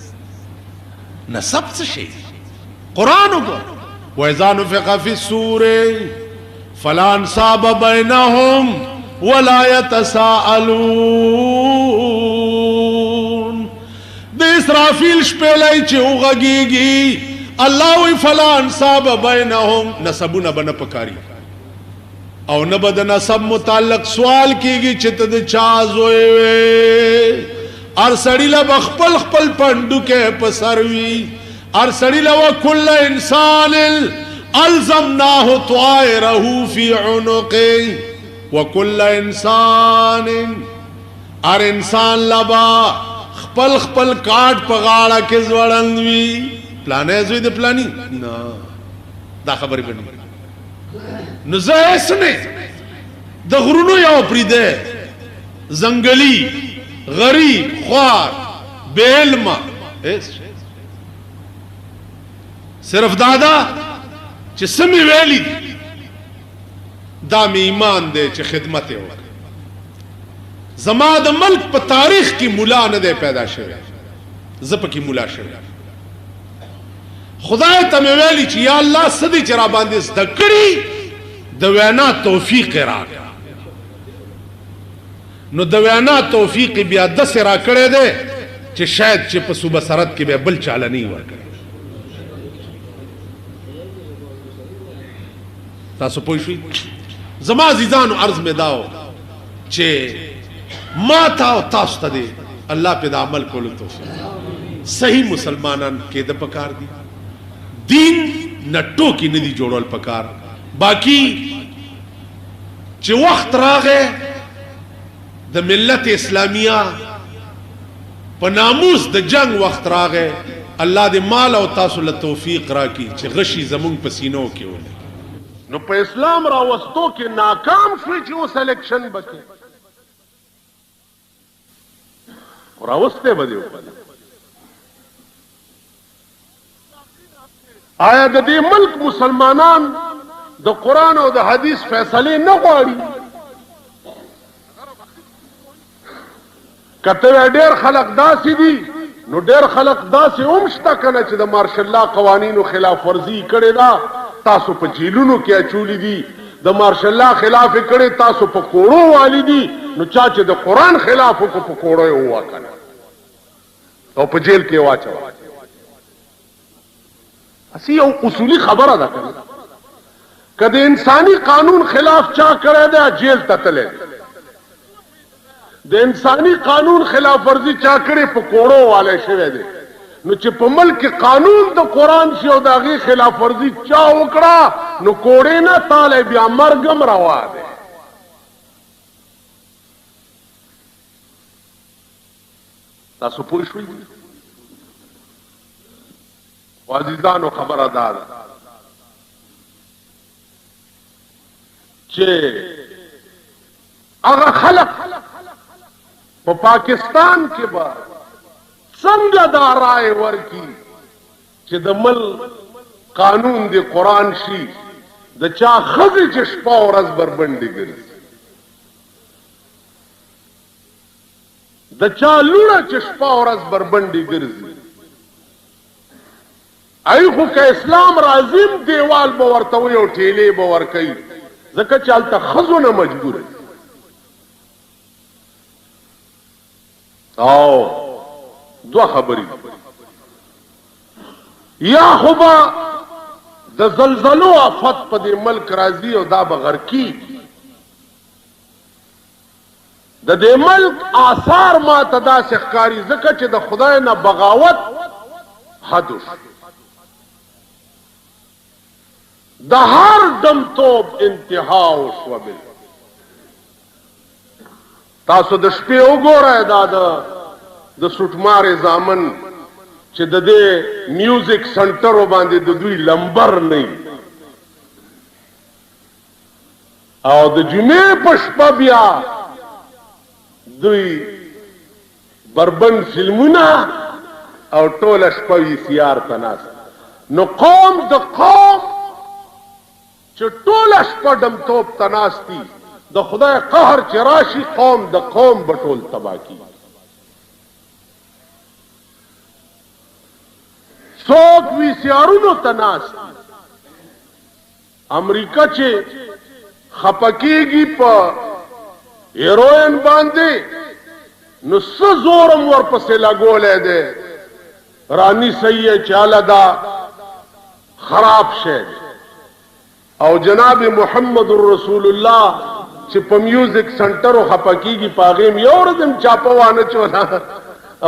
نسب سے شئی قرآن کو وَإِذَا نُفِخَ فِي الصُّورِ فَلَا أَنْسَابَ بَيْنَهُمْ وَلَا يَتَسَاءَلُونَ د اسرافیل شپېلۍ چې وغږېږي الله وی فلا انصاب بینهم نسبونه بنه پکاري او نه بد نسب متعلق سوال کیږي چې ته د چا زوی وې ار سړی له خپل خپل پندو کې پسروي ار سړی له کل انسان الزمناه طائره في عنقه وكل انسان ار انسان لبا خپل خپل کاټ په غاړه کې زوړند وي پلانې زوی د پلاني نه دا خبرې بنه نو زه اسنه د غرونو یو پریده زنګلی غریب خوار بے علم صرف دادا چې سمې ویلي دا می ایمان دی چې خدمت یې وکړه زما د ملک په تاریخ کې مولا نه دی پیدا شوی زه پکې مولا شوی خدای ته مې ویلي چې یا الله سدي چې را باندې زده کړي د وینا توفیق راکړه نو د وینا توفیق بیا د سره کړی دی چې شاید چې په صوبه سرحد کې به بل چاله نه ورکړي تاسو پوه شئ زما عزیزانو عرض مې داو چې ما تا او تاسو ته دی الله په د عمل کولو توفیق صحیح مسلمانان کې د پکار دي دین نټو کې نه دي جوړول پکار باقی چې وخت راغې د ملت اسلامیه په ناموس د جنگ وخت راغې الله دې مال او تاسو له توفیق راکړي چې غشي زمونږ په سینو کې ولې نو په اسلام راوستو کې ناکام شوي چې اوس الیکشن بکې راوسته به دی آیا د دې ملک مسلمانان د قرآن او د حدیث فیصله نه غواړي کته ډېر خلق داسې دي نو ډېر خلق داسې هم شته کنه چې د مارشل الله قوانینو خلاف ورزي کړي دا تاسو په جیلونو کې اچولې دي د مارشل الله خلاف کړي تاسو په کوړو والی دي نو چا چې د قرآن خلاف کو په کوړو یې هوا کنه او په جیل کې واچو اسی یو اصولی خبره ده کنه کده انسانی قانون خلاف چا کړی دی جیل ته تللی د انسانی قانون خلاف ورزي چا کړی په کوړو والے شوی دی نو چې په ملک قانون د قرآن شي او د هغې خلاف ورزي چا وکړه نو کوړې نه تالی بیا مرګم روا دی تاسو پوه شوئ عزیزانو خبره دا ده چې هغه خلق په پاکستان کې به څنګه دا رائے ورکي چې د ملک قانون د قرآن شي د چا ښځې چې شپه ورځ بربنډې ګرځي د چا لوڼه چې شپه ورځ بربنډې ګرځي ای خو که اسلام رازم دیوال به ورته وي او ټیلې به ورکوي ځکه چې هلته ښځو نه مجبوره او دوه خبرې یا خو به د زلزلو آفت په دې ملک راځي او دا به غرقي د دې ملک آثار ما ته داسې ښکاري ځکه چې د خدای نه بغاوت حد د هر دمتوب انتها وشوه تاسو د شپې وګورئ دا د سوټمارې زامن چې د دې میوزیک سنټرو باندې د دوی لمبر نه او د جمعې په شپه بیا دوی بربند فلمونه او ټوله شپه وي سیار ته ناست نو قوم د قوم چې ټوله شپه ډمتوب ته ناست دي د خدای قهر چې راشي قوم د قوم به ټول تباه کي څوک وي سیارونو ته ناست امریکا چې خپه کېږي په هیروین باندې نو څه زورم ورپسې لګولی دی رانیسئ یې چې هله دا خراب شی او جناب محمد رسول الله چې په میوزیک سنټر او خپکیږي پاغیم یو ورځم چاپوانه چولا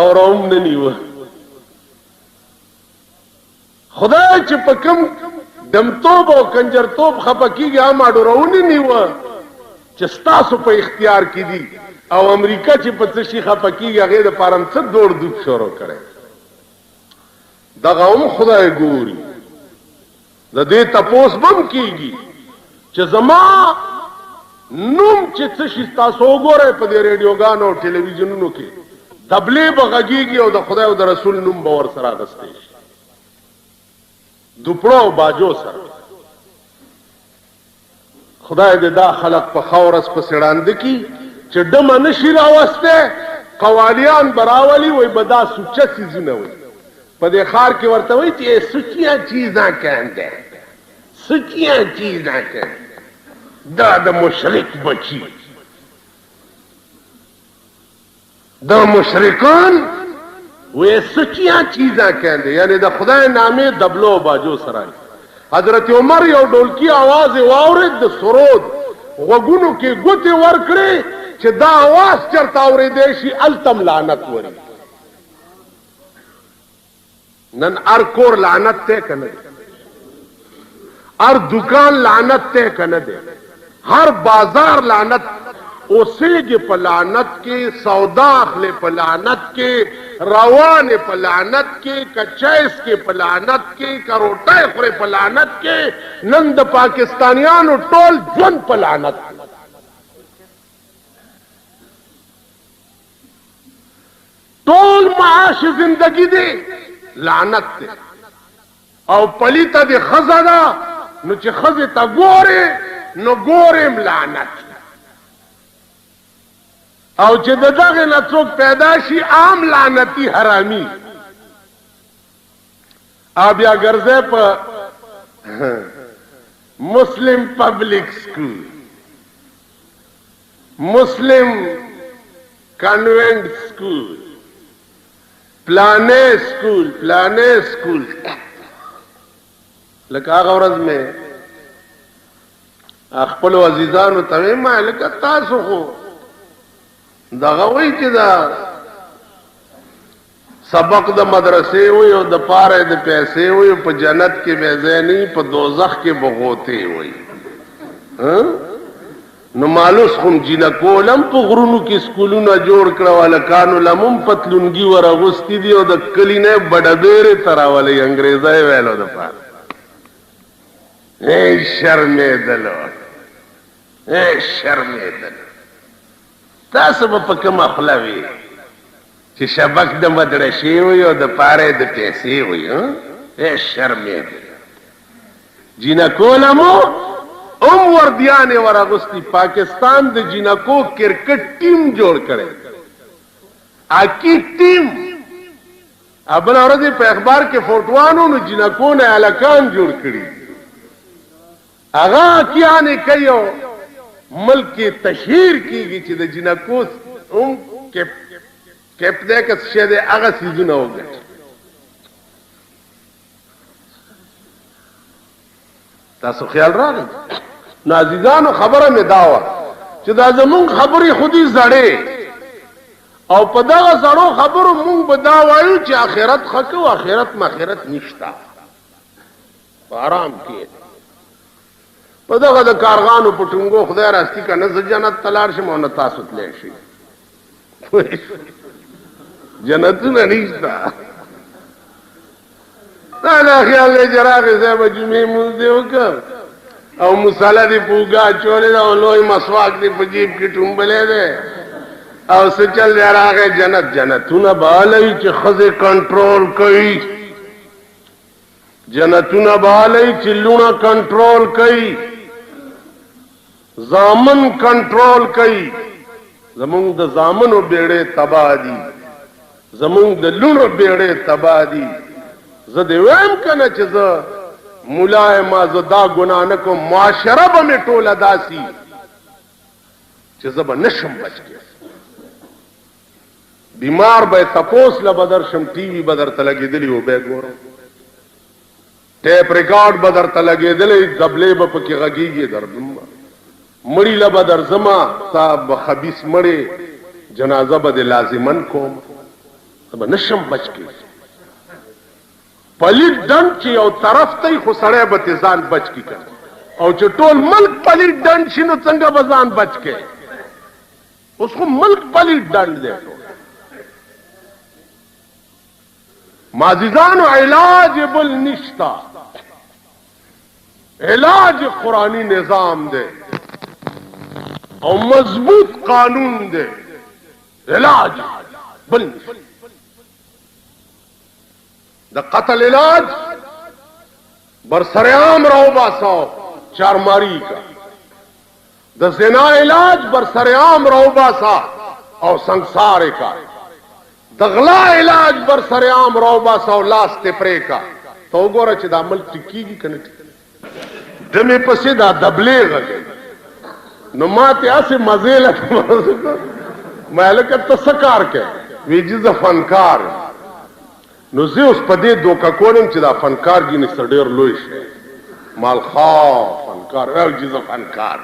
او روم نه نیو خدای چې په کوم دمتوب او کنجرتوب خپکیږي هم اډورونه نیو چې ستاسو په اختیار کې دي او امریکا چې په څه شي خپکیږي هغه د پارم څه دوړ دوب شروع کړي دغه هم خدای ګوري د دې تپوس بم کیږي چې زما نوم چې څه شي تاسو وګورئ په دې ریډیوګانو او ټلویزیونونو کې دبلې بغږیږي او د خدای او د رسول نوم به ور سره اخیستی شي دوپړو او باجو سره خدای دې دا خلق په خورس په سړاند کی چې دمه نشي راوسته قوالیان براولي وای بدا سوچه سيزونه وای په دې خار کې ورته وای چې سوچیا چیزاں کنده سوچیا چیزاں کنده دا د مشرک بچی دا مشرکان وای سوچیا چیزاں کنده یعنی د خدای نامه دبلو باجو سره حضرت عمر یو ډولکی आवाज واورید د سرود وګونو کې ګوتې ورکړې چې دا आवाज چرته اورېدې شي التم لعنت وری نن ار کور لعنت ته کنه ار دکان لعنت ته کنه دے ہر بازار لعنت اوسېږي په لعنت کې سودا اخلي په لعنت کې روان په لعنت کې کچایس کې په لعنت کې کروټای خوري په لعنت کې نن د پاکستانیانو ټول ژوند په لعنت ټول معاش زندگی دی لعنت دی او پلیته دی خزدا نو چې خزه تا ګوره نو ګورم لعنت او چې دغه نه څوک پیدا شي عام لعنتی حرامي بیا ګرځي په مسلم پبلک سکول مسلم کانوینٹ سکول پلانے سکول لکه هغه ورځ مې خپل عزیزانو ته ما لکه تاسو خو دغه وای چې دا سبق د مدرسې وي او د پاره د پیسې وي په جنت کې به زینی په دوزخ کې بغوته وي نو مالوس هم جنکولم په غرونو کې سکولونه جوړ کړه ولکانو لمم پتلونګي ورغستی دی او د کلینه بډبېره تراولې انګريزای ویلو د پاره اے شرمېدلو تاسو په کوم اخلاوي چې شبک د مدرسې وي او د پاره د پیسې وي اے شرمېدل جنکولمو وردیانه ورغستی پاکستان د جنکو کرکټ ټیم جوړ کړي اکی ټیم ابل اورځي په اخبار کې فوټوانو نو جنکو نه الکان جوړ کړي اغا کیانه کيو ملک کی تشہیر کیږي چې د جنکو کپ دې کې شه دې هغه سيزونه وګټي تاسو خیال راغی نو عزیزانو خبره مې داوه چې دا زمون خبرې خودي زړې او په دغه زړو خبرو مونږ به دا وایو چې آخرت خکو آخرت مخیرت نشتا آرام کې په دغه د کارغانو په ټنګو خدای راستی کنه ز جنت تلار شم او تاسو تللی شي جنتونه نشتا دا خیال دې جراغه زما جمعې مونږ دی وکړ او مصالحه دی پوګه چولې دا لوی مسواک دی په جیب کې ټومبلې ده او سچل دی راغې جنتونه بالای چې خزه کنټرول کوي جنتونه بالای چې لونه کنټرول کوي زامن کنټرول کوي زمونږ د زامنو بیړې تباہ دي زمونږ د لونو بیړې تباہ دي زه دې وایم کنه چې زه مولا ما زدا ګناه نه کوم معاشره به مې ټوله داسي چې زه به نشم بچ کې بیمار به تپوس له بدر شم ټي وي بدر ته لګېدلی و به ګورم ټیپ ریکارډ به درته لګېدلی دبلې به پکې غږېږي درځم مړي له به درځمه تا به خبیث مړې جنازه به دې لازمن کوم ته به نشم بچ کېږي پلیت ډنډ چې یو طرف ته خو سړی به تې ځان بچ کړي که او چې ټول ملک پلیت ډنډ شي نو څنګه به ځان بچ کړي اوس خو ملک پلیت ډنډ دی معززانو علاج بل نشتا علاج قرآنی نظام دے او مضبوط قانون دے علاج بل نشتا دا قتل علاج برسریام راو باساو چارماری کا دا زنا علاج برسریام راو باسا او سنگسارے کا دغلا علاج برسریام راو باساو لاس تپرے کا تو گورا چه دا عمل ٹکی گی کنٹی دمی پسی دا دبلے غگے نو ماتے آسے مزیلت محلکت تسکار کے ویجیز فنکار نو زی اس پدے دوکا کونم چه دا فنکار گی نسر دیر لوش ہے مال خواہ فنکار ویجیز فنکار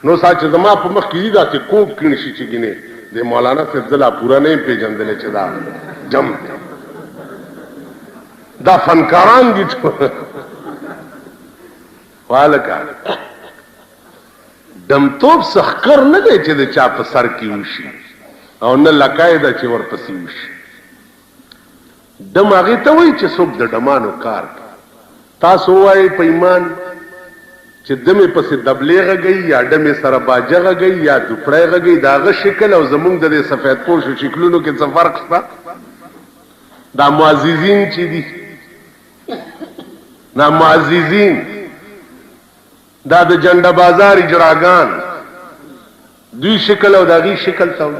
نو سا چه زمان پا مخ کی دا تی کوب کنشی چه گینے دے مولانا سے ضلع پورا نہیں پی جندلے چدا جم دا فنکاران گی تو والکا دم توب سخکر نہ دے چے دے چاپ سر کی اوشی او نہ لکای دا چے ور پسی اوشی دم آگی تا وی چے صبح دا دمانو کار تاسو وائی پیمان چې دمې پسې دبلیغه گئی یا دمې سره باجغه گئی یا دوپړیغه گئی دا هغه شکل او زمونږ د دې سفید پوشو شکلونو کې څه فرق شته دا معززین چې دي دا معززین دا د جنډه بازار اجراګان دوی شکل او دا غي شکل تا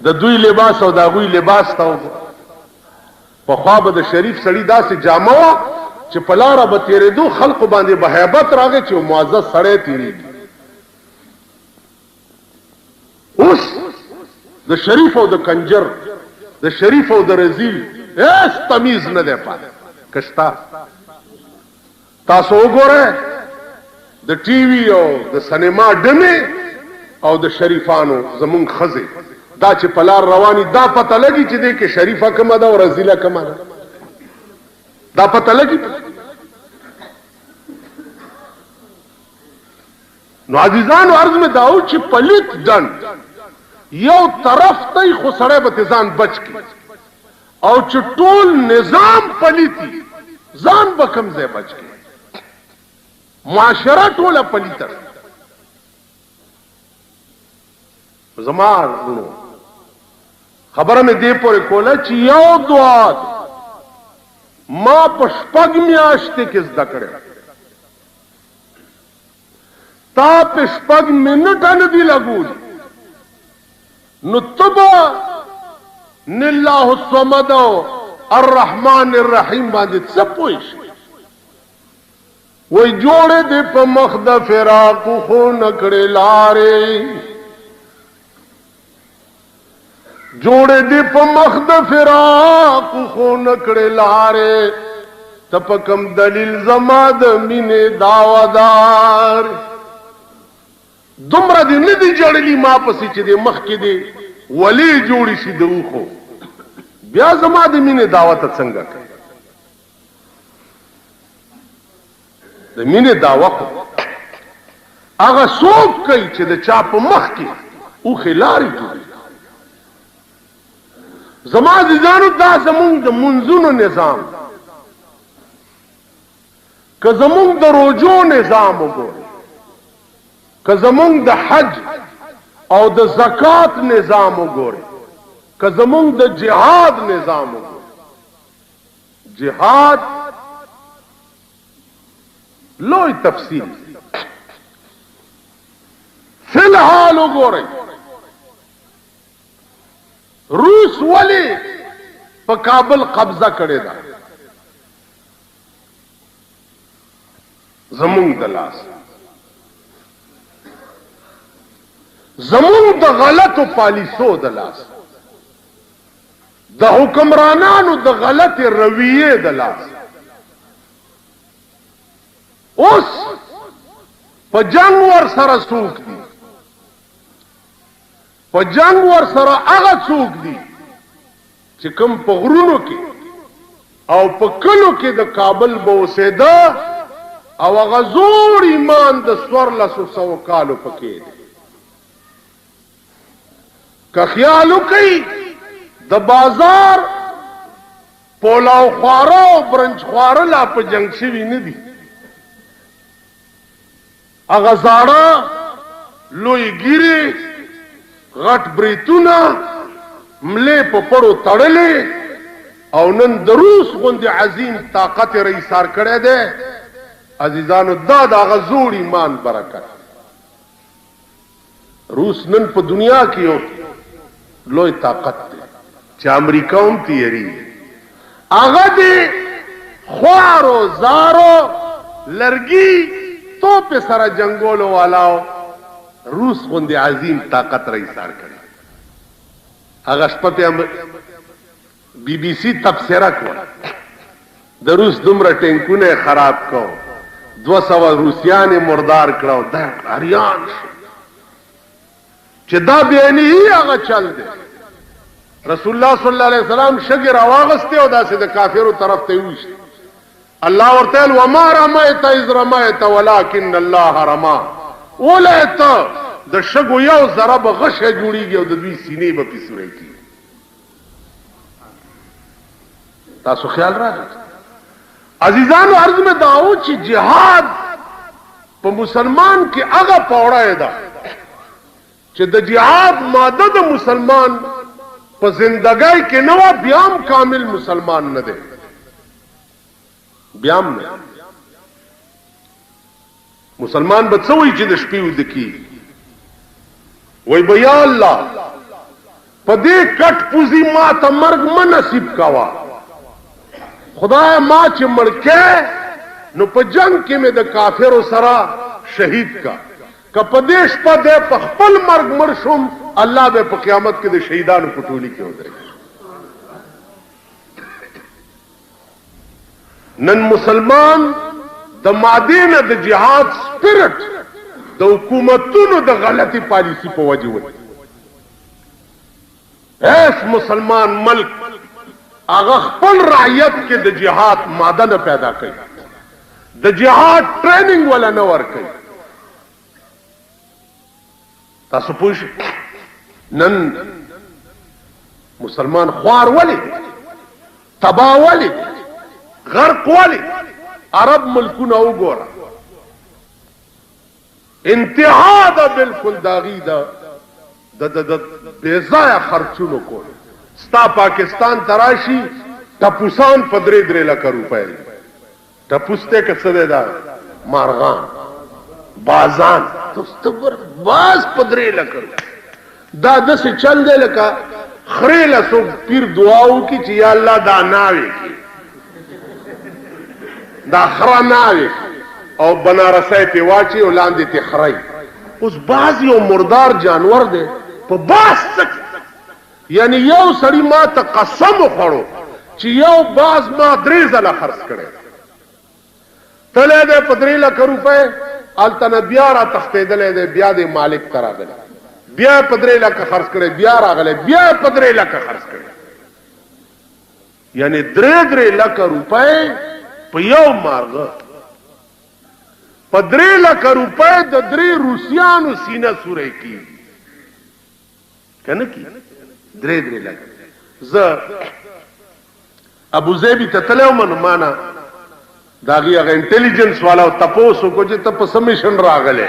د دوی لباس او دا غوی لباس تا په خوا به د شریف سړی داسې جامه وه چې پلاره به تیرېدو خلقو باندې به هیبت راغی چې معزز سړی تیریږي اوس د شریف او د کنجر د شریف او د رزیل هیڅ تمیز نه دی پاتې کشتا تاسو وګورئ د ټي وي او د سینما ډمې او د شریفانو زمونږ ښځې دا چې په لار رواني دا پته لګي چې دی کې شریفه کومه ده او رزیله کومه ده دا پته لګي نو عزیزانو عرض میں داو چې پلیت ډنډ یو طرف ته خو سړی به ځان بچ کی او چې ټول نظام پلیتی ځان به کوم ځای بچ کی معاشره ټوله پلیته زما خبره مې دې پورې کوله چې یو دعا ما په شپږ میاشتې کې زده کړې تا په شپږ منټه نه دي لګولي نو ته به نه الله الصمد الرحمن الرحیم باندې څه پوه شي وای جوړې دې په مخ د فراق خو نه کړې لارې جوړې دې په مخ د فراق خو نه کړې لارې ته په کوم دلیل زما د مینې داوادار دومره دې نه دي جوړلي ما پسې چې دې مخ کې دې ولی جوړې شي د اوخو بیا زما د مینې دعوت څنګه کوي د مینې دعوت هغه څوک کوي چې د چا په مخ کې اوښې لارې جوړي زما عزیزانو دا زمونږ د منځونو نظام که زمونږ د روجو نظام وګورئ که زمونږ د حج او د زکات نظام وګورئ که زمونږ د جهاد نظام وګورئ جهاد لوی تفصیل فی الحال وګورئ روس ولی په کابل قبضه کړې ده زمونږ د لاس زمونږ د غلطو پالیسو د لاس د حکمرانانو د غلط رویې د لاس اوس په جنگ ور سره څوک دي په جنگ ور سره هغه څوک دي چې کوم په غرونو کې او په کلو کې د کابل به اوسېده او هغه زوړ ایمان د 1400 کالو پکې دی که خیال وکړئ د بازار پولاو خواره او برنج خواره لا په جنگ شوي نه دي هغه زاړه لوی ګیرې غټ بریتونه ملې په پړو تړلې او نن د روس غوندې عظیم طاقت یې رئیسار کړی دی عزیزانو دا د هغه زوړ ایمان برکت روس نن په دنیا کې یو لوی طاقت دی چې امریکا هم تیریږي هغه دی خوارو زارو لرګي توپې سره جنګولو والاو روس غوندې عظیم طاقت رئیسار کړی هغه شپه پې بی بی سی تبصره کوله د روس دومره ټینکونه خراب کو 200 روسیان مردار کړو دا اریان چې دا بیانی هغه چل دی رسول الله صلی الله علیه وسلم شګ راواغسته او داسې د کافرو طرف ته وشت الله ورته وما رميت اذ رميت ولكن الله رمى ولایت د شګو یو ضرب غشه جوړیږي او د دوی سینې به پیسوري کی تاسو خیال راځي عزیزانو عرض میں داو چې جهاد په مسلمان کې هغه پوره ده چې د جهاد ماده د مسلمان په زندګۍ کې نو بیا هم کامل مسلمان نه دی بیا هم نه مسلمان به څه وایي چې د شپې ود کی وای بیا الله په دې کټ پوزي ما ته مرګ منصیب کاوه خدای ما چې مړکه نو په جنگ کې مې د کافرو سره شهید کا کپدیش په دې په خپل مرګ مړ شوم الله به په قیامت کې د شهیدانو په ټولي کې ودرې نن مسلمان د مادینه د جهاد سپیرټ د حکومتونو د غلطي پالیسی په وجه وي ایس مسلمان ملک هغه خپل رعیت کې د جهاد ماده نه پیدا کوي د جهاد ټریننګ ولا نه ور کوي تاسو پوښ نن مسلمان خوار ولی تبا ولی غرق ولی عرب ملکونه وګوره انتها ده بالکل داغي ده د بے ځایه خرچونو کول ستا پاکستان تراشی ټپوسان په 3 لک روپے ټپوسته کڅه ده دا مارغان بازان تستبر باز په 3 لک دا د څه چل دی لکه خړې لسو پیر دعاو کی چې یا الله دا ناوي دا خره ناوي او بنارسای په واچي او لاندې ته خړای اوس باز یو مردار جانور دی په باز یعنی یو سړی ما ته قسم وخړو چې یو باز ما 3 ځله خرڅ کړي تله دې په 3 لک روپے التنه بیا را تختیدلې دې بیا دې مالک تراغله بیا په 3 لک خرڅ کړي بیا راغله بیا په 3 لک خرڅ کړي یعنی 3 لک روپے په یو مارغ په 3 لک روپے د 3 روسیانو سینه سورې کی کنه کی 3 لک ز ابو زیبی ته تلو من معنا داغي هغه انټيليجنس والا تپوسو کو چې ته په سمیشن راغله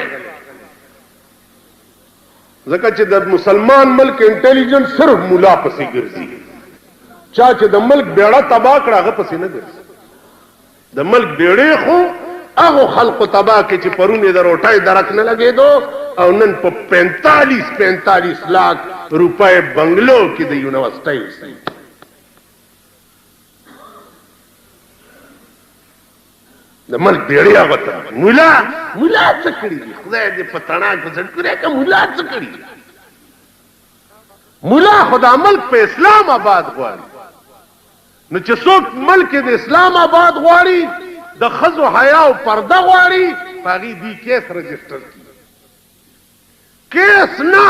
ځکه چې د مسلمان ملک انټيليجنس صرف مولا پسې ګرځي چا چې د ملک بیړه تبا کړه هغه پسې نه ګرځي د ملک بیړې خو هغه خلق تبا کې چې پرونه د روټای درک نه لګېدو او نن په 45 लाख روپے بنگلو کې د یونیورسيټي د ملک بیړې هغه ته مولا څه کړی خدای دې په تڼاک په ځړ کړی که مولا څه کړی مولا خدا ملک په اسلام آباد غواړي نو چې څوک ملک د اسلام آباد غواړي د ښځو حیا او پرده غواړي په هغې دي کیس رجسټر کړي کیس نه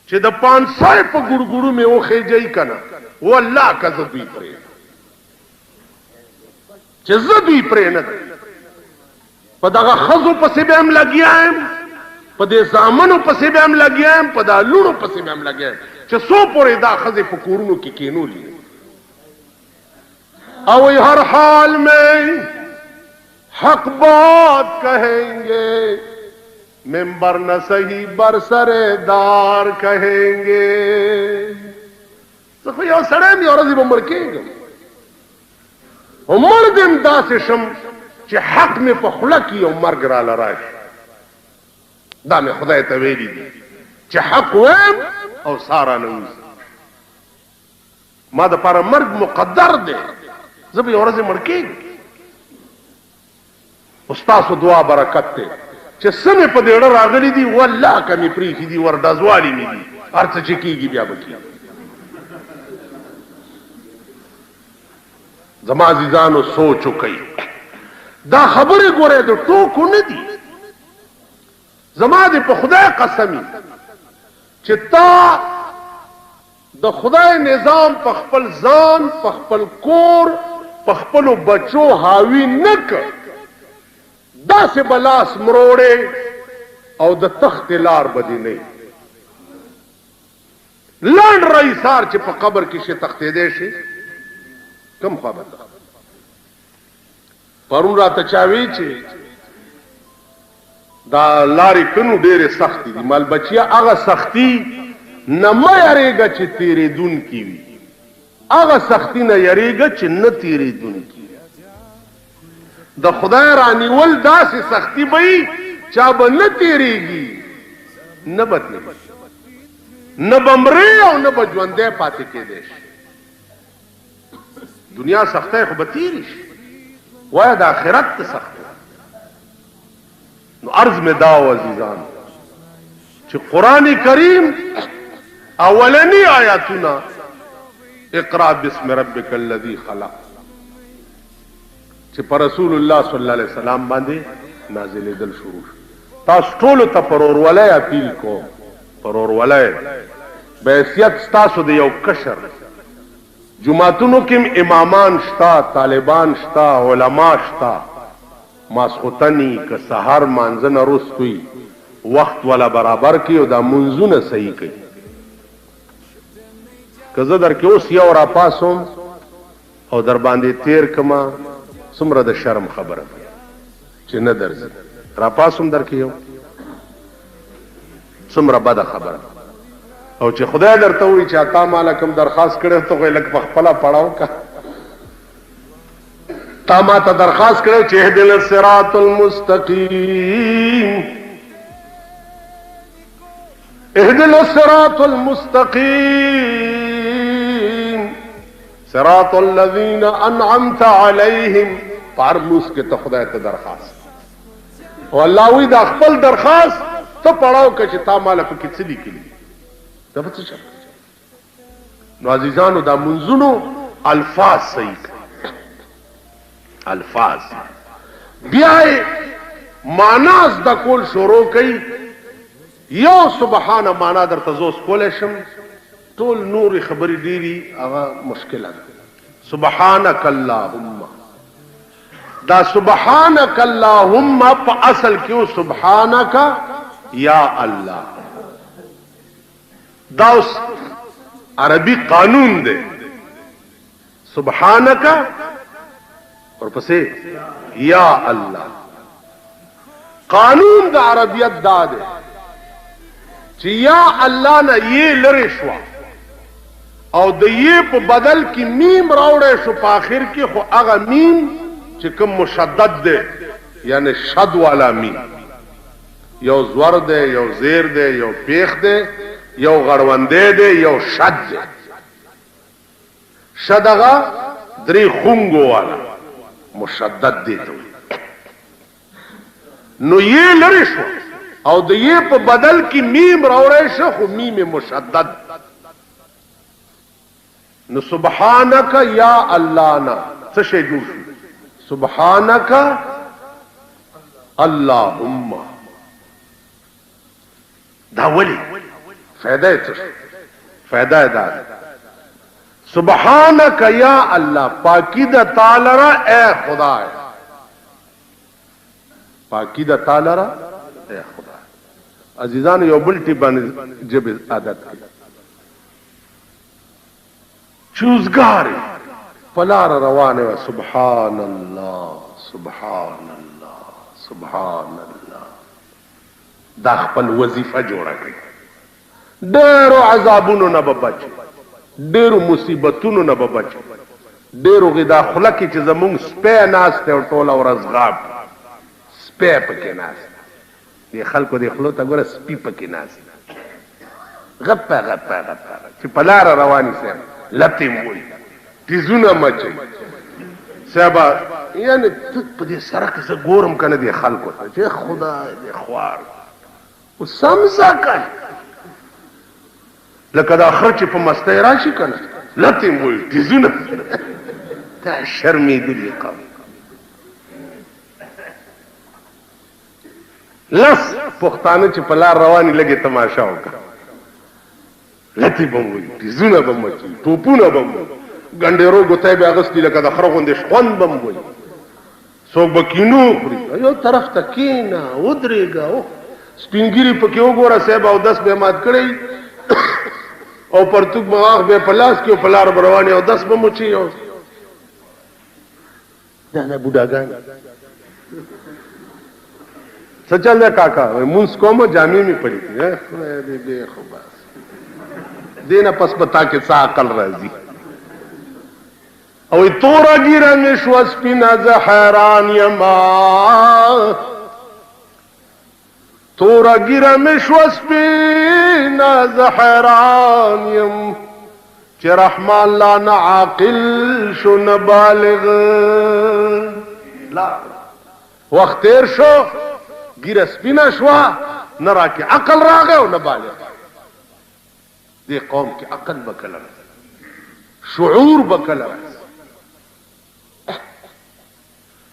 چې د 500 په ګړګړو مې وخېجئ که نه والله که زه دوی پرې چې زه دوی پرې نه دی په دغه ښځو پسې به هم لګیا یم په دې زامنو پسې به هم لګیا یم په دا لوڼو پسې به هم لګیا یم چې څو پورې دا ښځې په کورونو کې کېنولي او ہر حال میں حق بات کہیں گے ممبر نہ صحیح برسر دار کہیں گے خو یو سړی م یو ورځې به مړ کېږم خو مړ دې م داسې شم چې حق مې په خوله کې یو مرګ راله راشي دا مې خدای ته ویلي دي چې حق وایم او سا رانه وځي ما دپاره مرګ مقدر دی زه به یو ورځې مړ کېږم خو ستاسو دعا برکت دی چې څه مې په دې اړه راغلي دي والله که مې پرېښي دي ورډزوالي مې دي هر څه چې کېږي بیا به کېږي زما عزیزانو سوچ وکئ دا خبرې ګورئ د ټوکو نه دي زما دې په خدای قسمي چې تا د خدای نظام په خپل ځان په خپل کور په خپلو بچو حاوي نه کړ داسې به لاس مروړې او د تختې لار به دې نه لنډ رئیسار چې په قبر کې شي تختېدی شي کم خوا به پرون راته چا وی چې دا لارې کنو ډېرې سختې دي مال بچیا هغه سختي نه مه یریږه چې تېرېدونکي وي هغه سختي نه یریږه چې نه تېرېدونکي د خدای رانیول داسې سختي به وي چا به نه تېرېږي نه به نه به مرې او نه به ژوندی پاتې کېدی شي دنیا سختۍ خو به تېرې شي وایه د آخرت ته سخت نو عرض مې دا و عزیزان چې قرآن کریم اولنی آیاتونه اقرأ باسم ربک الذی خلق چې پر رسول الله صلی الله علیه وسلم باندې نازلېدل شروع شو تاسو ټولو ته پر ورولۍ اپیل کوم پر ورولۍ به حیثیت ستاسو د یو کشر جماعتونو کې امامان شتا طالبان شتا علما شتا ماسخوتنی که سهار مانځه نه وروستوي وخت والا برابر کړي او دا منځونه صحیح کوي که زه در کې اوس یو راپاسوم او در باندې تیر کما څومره د شرم خبره چې نه درځي راپاسوم در کې یو څومره بده خبره او چې خدای درته وایي چې تا ماله کوم درخواست کړی ته خو یې لږ په خپله پړاو که تا ما ته درخواست کړی چې اهدنا الصراط المستقیم اهدنا الصراط المستقیم صراط الذین انعمت علیهم پارموس کې ته خدای ته درخواست او الله وی دا خپل درخواست ته پړاو که چې تا ماله پکې څه لیکلي دا به څه شي نو عزیزانو دا منځونو الفاظ صحیح الفاظ بیا معنا زده کول شروع کوي یو سبحانه معنا درته زه اوس کولی شم ټول نورې خبرې ډېرې هغه مشکله ده سبحانک اللهم دا سبحانک اللهم په اصل کې سبحانک یا الله دا اوس عربي قانون دی سبحانک ورپسې یا الله قانون د عربیت دا دی چې یا الله نه یې لرې شوه او د یې په بدل کې میم راوړی شو په آخر کې خو هغه میم چې کوم مشدد دی یعنی شد والا میم یو زور دی یو زیر دی یو پیخ دی یو غړوندی دی یو شد دی شد هغه درې خونګو والا مشدد دی ته نو یې لرې شو او د یې په بدل کې میم راوړی شو خو میم مشدد نو سبحانک یا الله نه څه شی جوړ شو سبحانك اللهم. دا ولی فائدہ دا سبحانك یا اللہ پاکی دا تعالی را اے خدا ہے، پاکی دا تعالی را اے خدا ہے. عزیزان یو بلٹی بان جب عادت کی چوزگاری پلار روانے و سبحان اللہ سبحان اللہ سبحان اللہ دا خپل وظیفه جوړه کړي. ډېرو عذابونو نه به بچ، ډېرو مصیبتونو نه به بچ، ډېرو غدا خوله کې چې زمونږ سپی ناست دی او ټوله ورځ غاب سپی پکې ناست دی، خلکو دې خولو ته ګوره سپي پکې ناست غپه غپه غپه چې په لاره رواني صاحب لپې موي تیزونه مچوي صاحبه یعنې په دې سړک زه ګورم که نه دې خلکو ته چې خدای دې خوار سمزا کن لکه دا خر چې په مستی راشي که نه لپې موي تیزونه دا شرمېدلي قوم. لس پښتانه چې په لار رواني لږې تماشا وکړه، لتې به م وي، تیزونه به م وچي، ټوپونه به م وي، ګنډېرو ګوتی به اغوستي لکه د خره غوندې شخوند به م وي، څوک به کینو خوري، یو طرف ته کېنه ودرېږه سپین ګیري پکې وګوره صاحب اودس به یې مات کړی او پرتوک به غاښ به یې په لاس کې او په لار به روانې اودس به م وچي. دا نه بوډاګان څه چل دی کاکا مونځ کومه جامې مې پړې دي خدای دې دې خو بس دې نه پس به تا کې څه عقل راځي. او توره ګیره مې شوه سپینه زه حیران یما، توره ګیره مې شوه سپینه زه حیران یم چې رحمان لا نه عاقل شو نه بالغ. لا وخت تیر شو ګیره سپینه شوه نه راکې عقل راغی او نه بالغ. دې قوم کې عقل به کله راځي، شعور به کله راځي.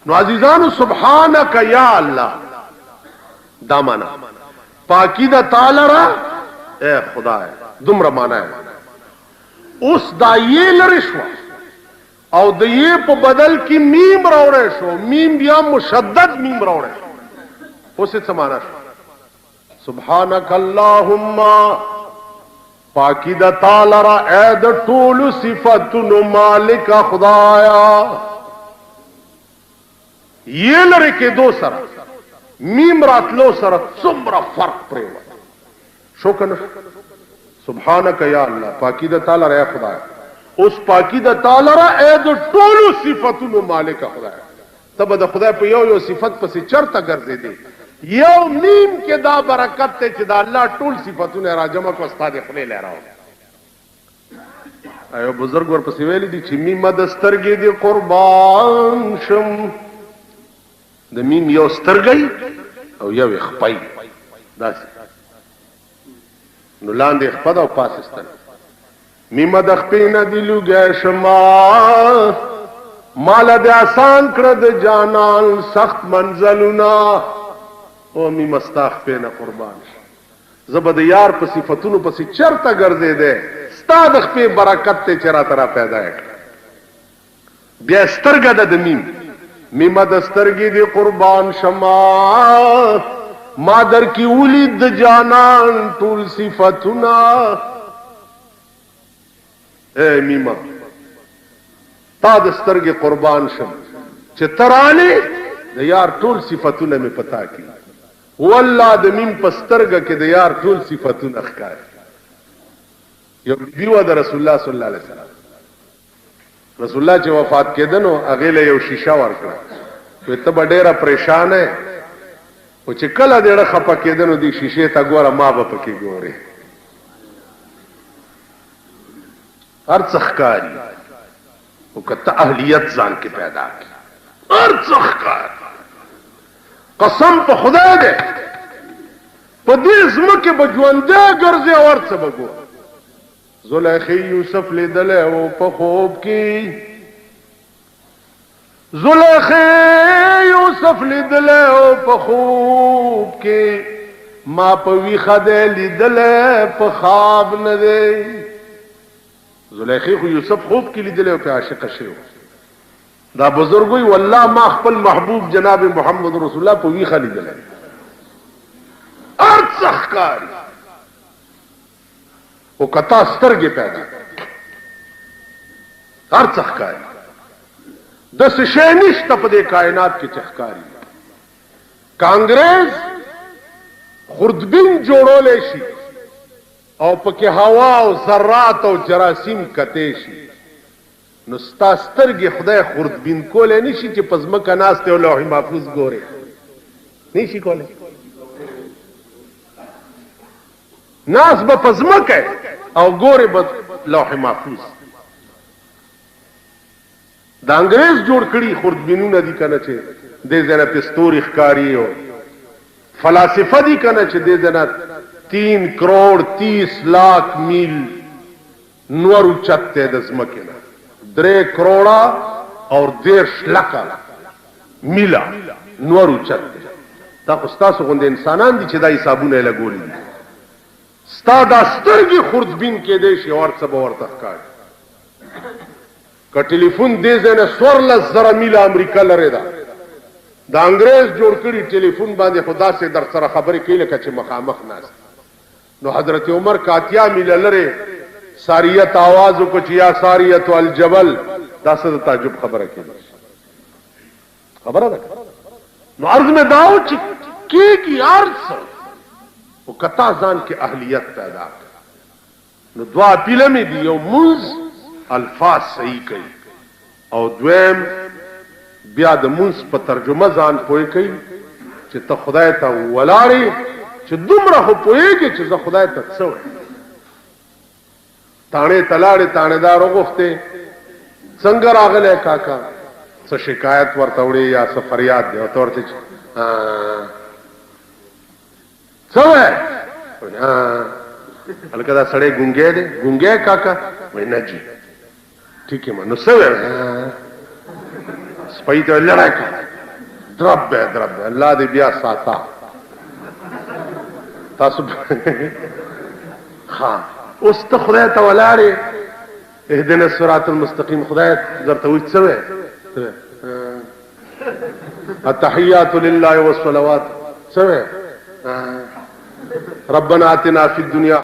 نو عزیزانو سبحانک یا الله دا مانا پاکی دا تعالی را اے خدا ہے دومره مانا ہے. اوس دا یہ لري شو او د یہ په بدل کې میم راوړی شو، میم بیا مشدد میم راوړی شو. اوس څه معنا شو؟ سبحانک اللهم پاکی دا تعالی را اے د ټولو صفاتونو مالک خدایا. یہ لري کې دو سره میم راتلو سره څومره فرق پرېوت شو کنه. سبحانک یا الله پاکی د تعالی را خدای. اوس پاکی د تعالی را اے د ټولو صفاتونو مالک خدای. تب د خدای په یو یو صفت پسې چرته ګرځېدې، یو میم کې دا برکت ته چې دا الله ټول صفاتونه راجمع کو استاد خپل لراو. ایو بزرګ ورپسې ویلي دي چې میم د سترګې دی قربان شم. د میم یو سترګی او یو خپای داسې نو لاندې خپد او پاس سترګ. میم د خپې نه دی لوګی شما مال د آسان کړه د جانان سخت منزلونه او میم ستا خپې نه قربان شم. زه به د یار په صفتونو پسې چرته ګرځېدی ستا د خپې برکت ته چې راته را پیدا یې کړه. بیا سترګه ده د میم میم د سترګې دی قربان شما ما در کی ولید د جانان ټول صفاتونه. اے میما تا د سترګې قربان شم چې ترانه د یار ټول صفاتونه مې پتا کی. والله د میم په سترګه کې د یار ټول صفاتونه ښکار. یو بیوه د رسول الله صلی الله علیه وسلم، رسول الله چې وفات کېدنو هغې له یو شیشه ورکړه، وی ته به ډېره پریشانه خو چې کله دېړه خفه کېدنو دې شیشې ته ګوره ما به پکې ګورې هر څه ښکاري. خو که ته اهلیت ځان کې پیدا کړي هر څه ښکاري. قسم په خدای دی په دې ځمکې به ژوندی ګرځې او هر څه به ګوره. زلیخی یوسف لیدلی و په خوب کې زلیخه یوسف لیدلے او په خوب کې ما په ویښه دی لیدلے په خواب نه دی زلیخه خو یوسف خوب کې لیدلے او په عاشقه شوی دا بزرګ وی والله ما خپل محبوب جناب محمد رسول الله په ویښه لیدلے ارڅ ښکاري او کتا سترګې پیدا ارڅ ښکاري د څه شی نشته په دې کائنات کې چې ښکاري کانګرس خردبین جوړولی شي او پکې هوا او ذرات او جراثیم کتی شي نو ستا سترګې خدای خردبین کولی نشي چې په ځمکه ناست او لوح محفوظ ګورې نشي کولی ناست به په ځمکه او ګورې به لوح محفوظ د انګریز جوړ کړي خردبینونه دي کنه چې دې ځنه په ستوري ښکاری او فلاسفه دي کنه چې دې ځنه 3 کروڑ 30 لاکھ میل نور اوچته د ځمکې نه 3 کروڑا اور 10 لک میلا نور اوچته دا خو ستاسو غوندې انسانان دي چې دا حسابونه لګولي دي ستا دا سترګې خردبین کېدی شي او څه به ورته ښکاري که ټلیفون دې ځای نه 14,000 میله امریکا لرې ده د انګریز جوړ کړي ټلیفون باندې خو داسې در سره خبرې کوي لکه چې مخامخ ناست نو حضرت عمر که 8 میله لرې ساریت آواز وکړو چې یا ساریت الجبل دا څه د تعجب خبره کېږي خبره ده نو عرض مې دا و چې کېږي هر څه خو که تا ځان کې اهلیت پیدا نو دوه پیله مې دي یو مونځ الفاظ صحیح کوي او دویم بیا د مونځ په ترجمه ځان پوه کوي چې ته خدای ته ولاړې چې دومره خو پوهېږې چې زه خدای ته څه وایم تاڼې ته لاړې تاڼېدار وغوښتې څنګه راغلی کاکا څه شکایت ورته وړې یا څه فریاد دی ورته ورته چې څه وایې هلکه دا سړی ګونګی دی ګونګی کاکا وایي نه جي ٹھیک ہے مانو سوے سپائی ته لړای کا درب الله دې بیا ساته تاسو ها اوس ته خدای ته ولاړې اهدنا الصراط المستقيم خدای درته وې سوے التحيات لله والصلوات سوے ربنا آتنا في الدنيا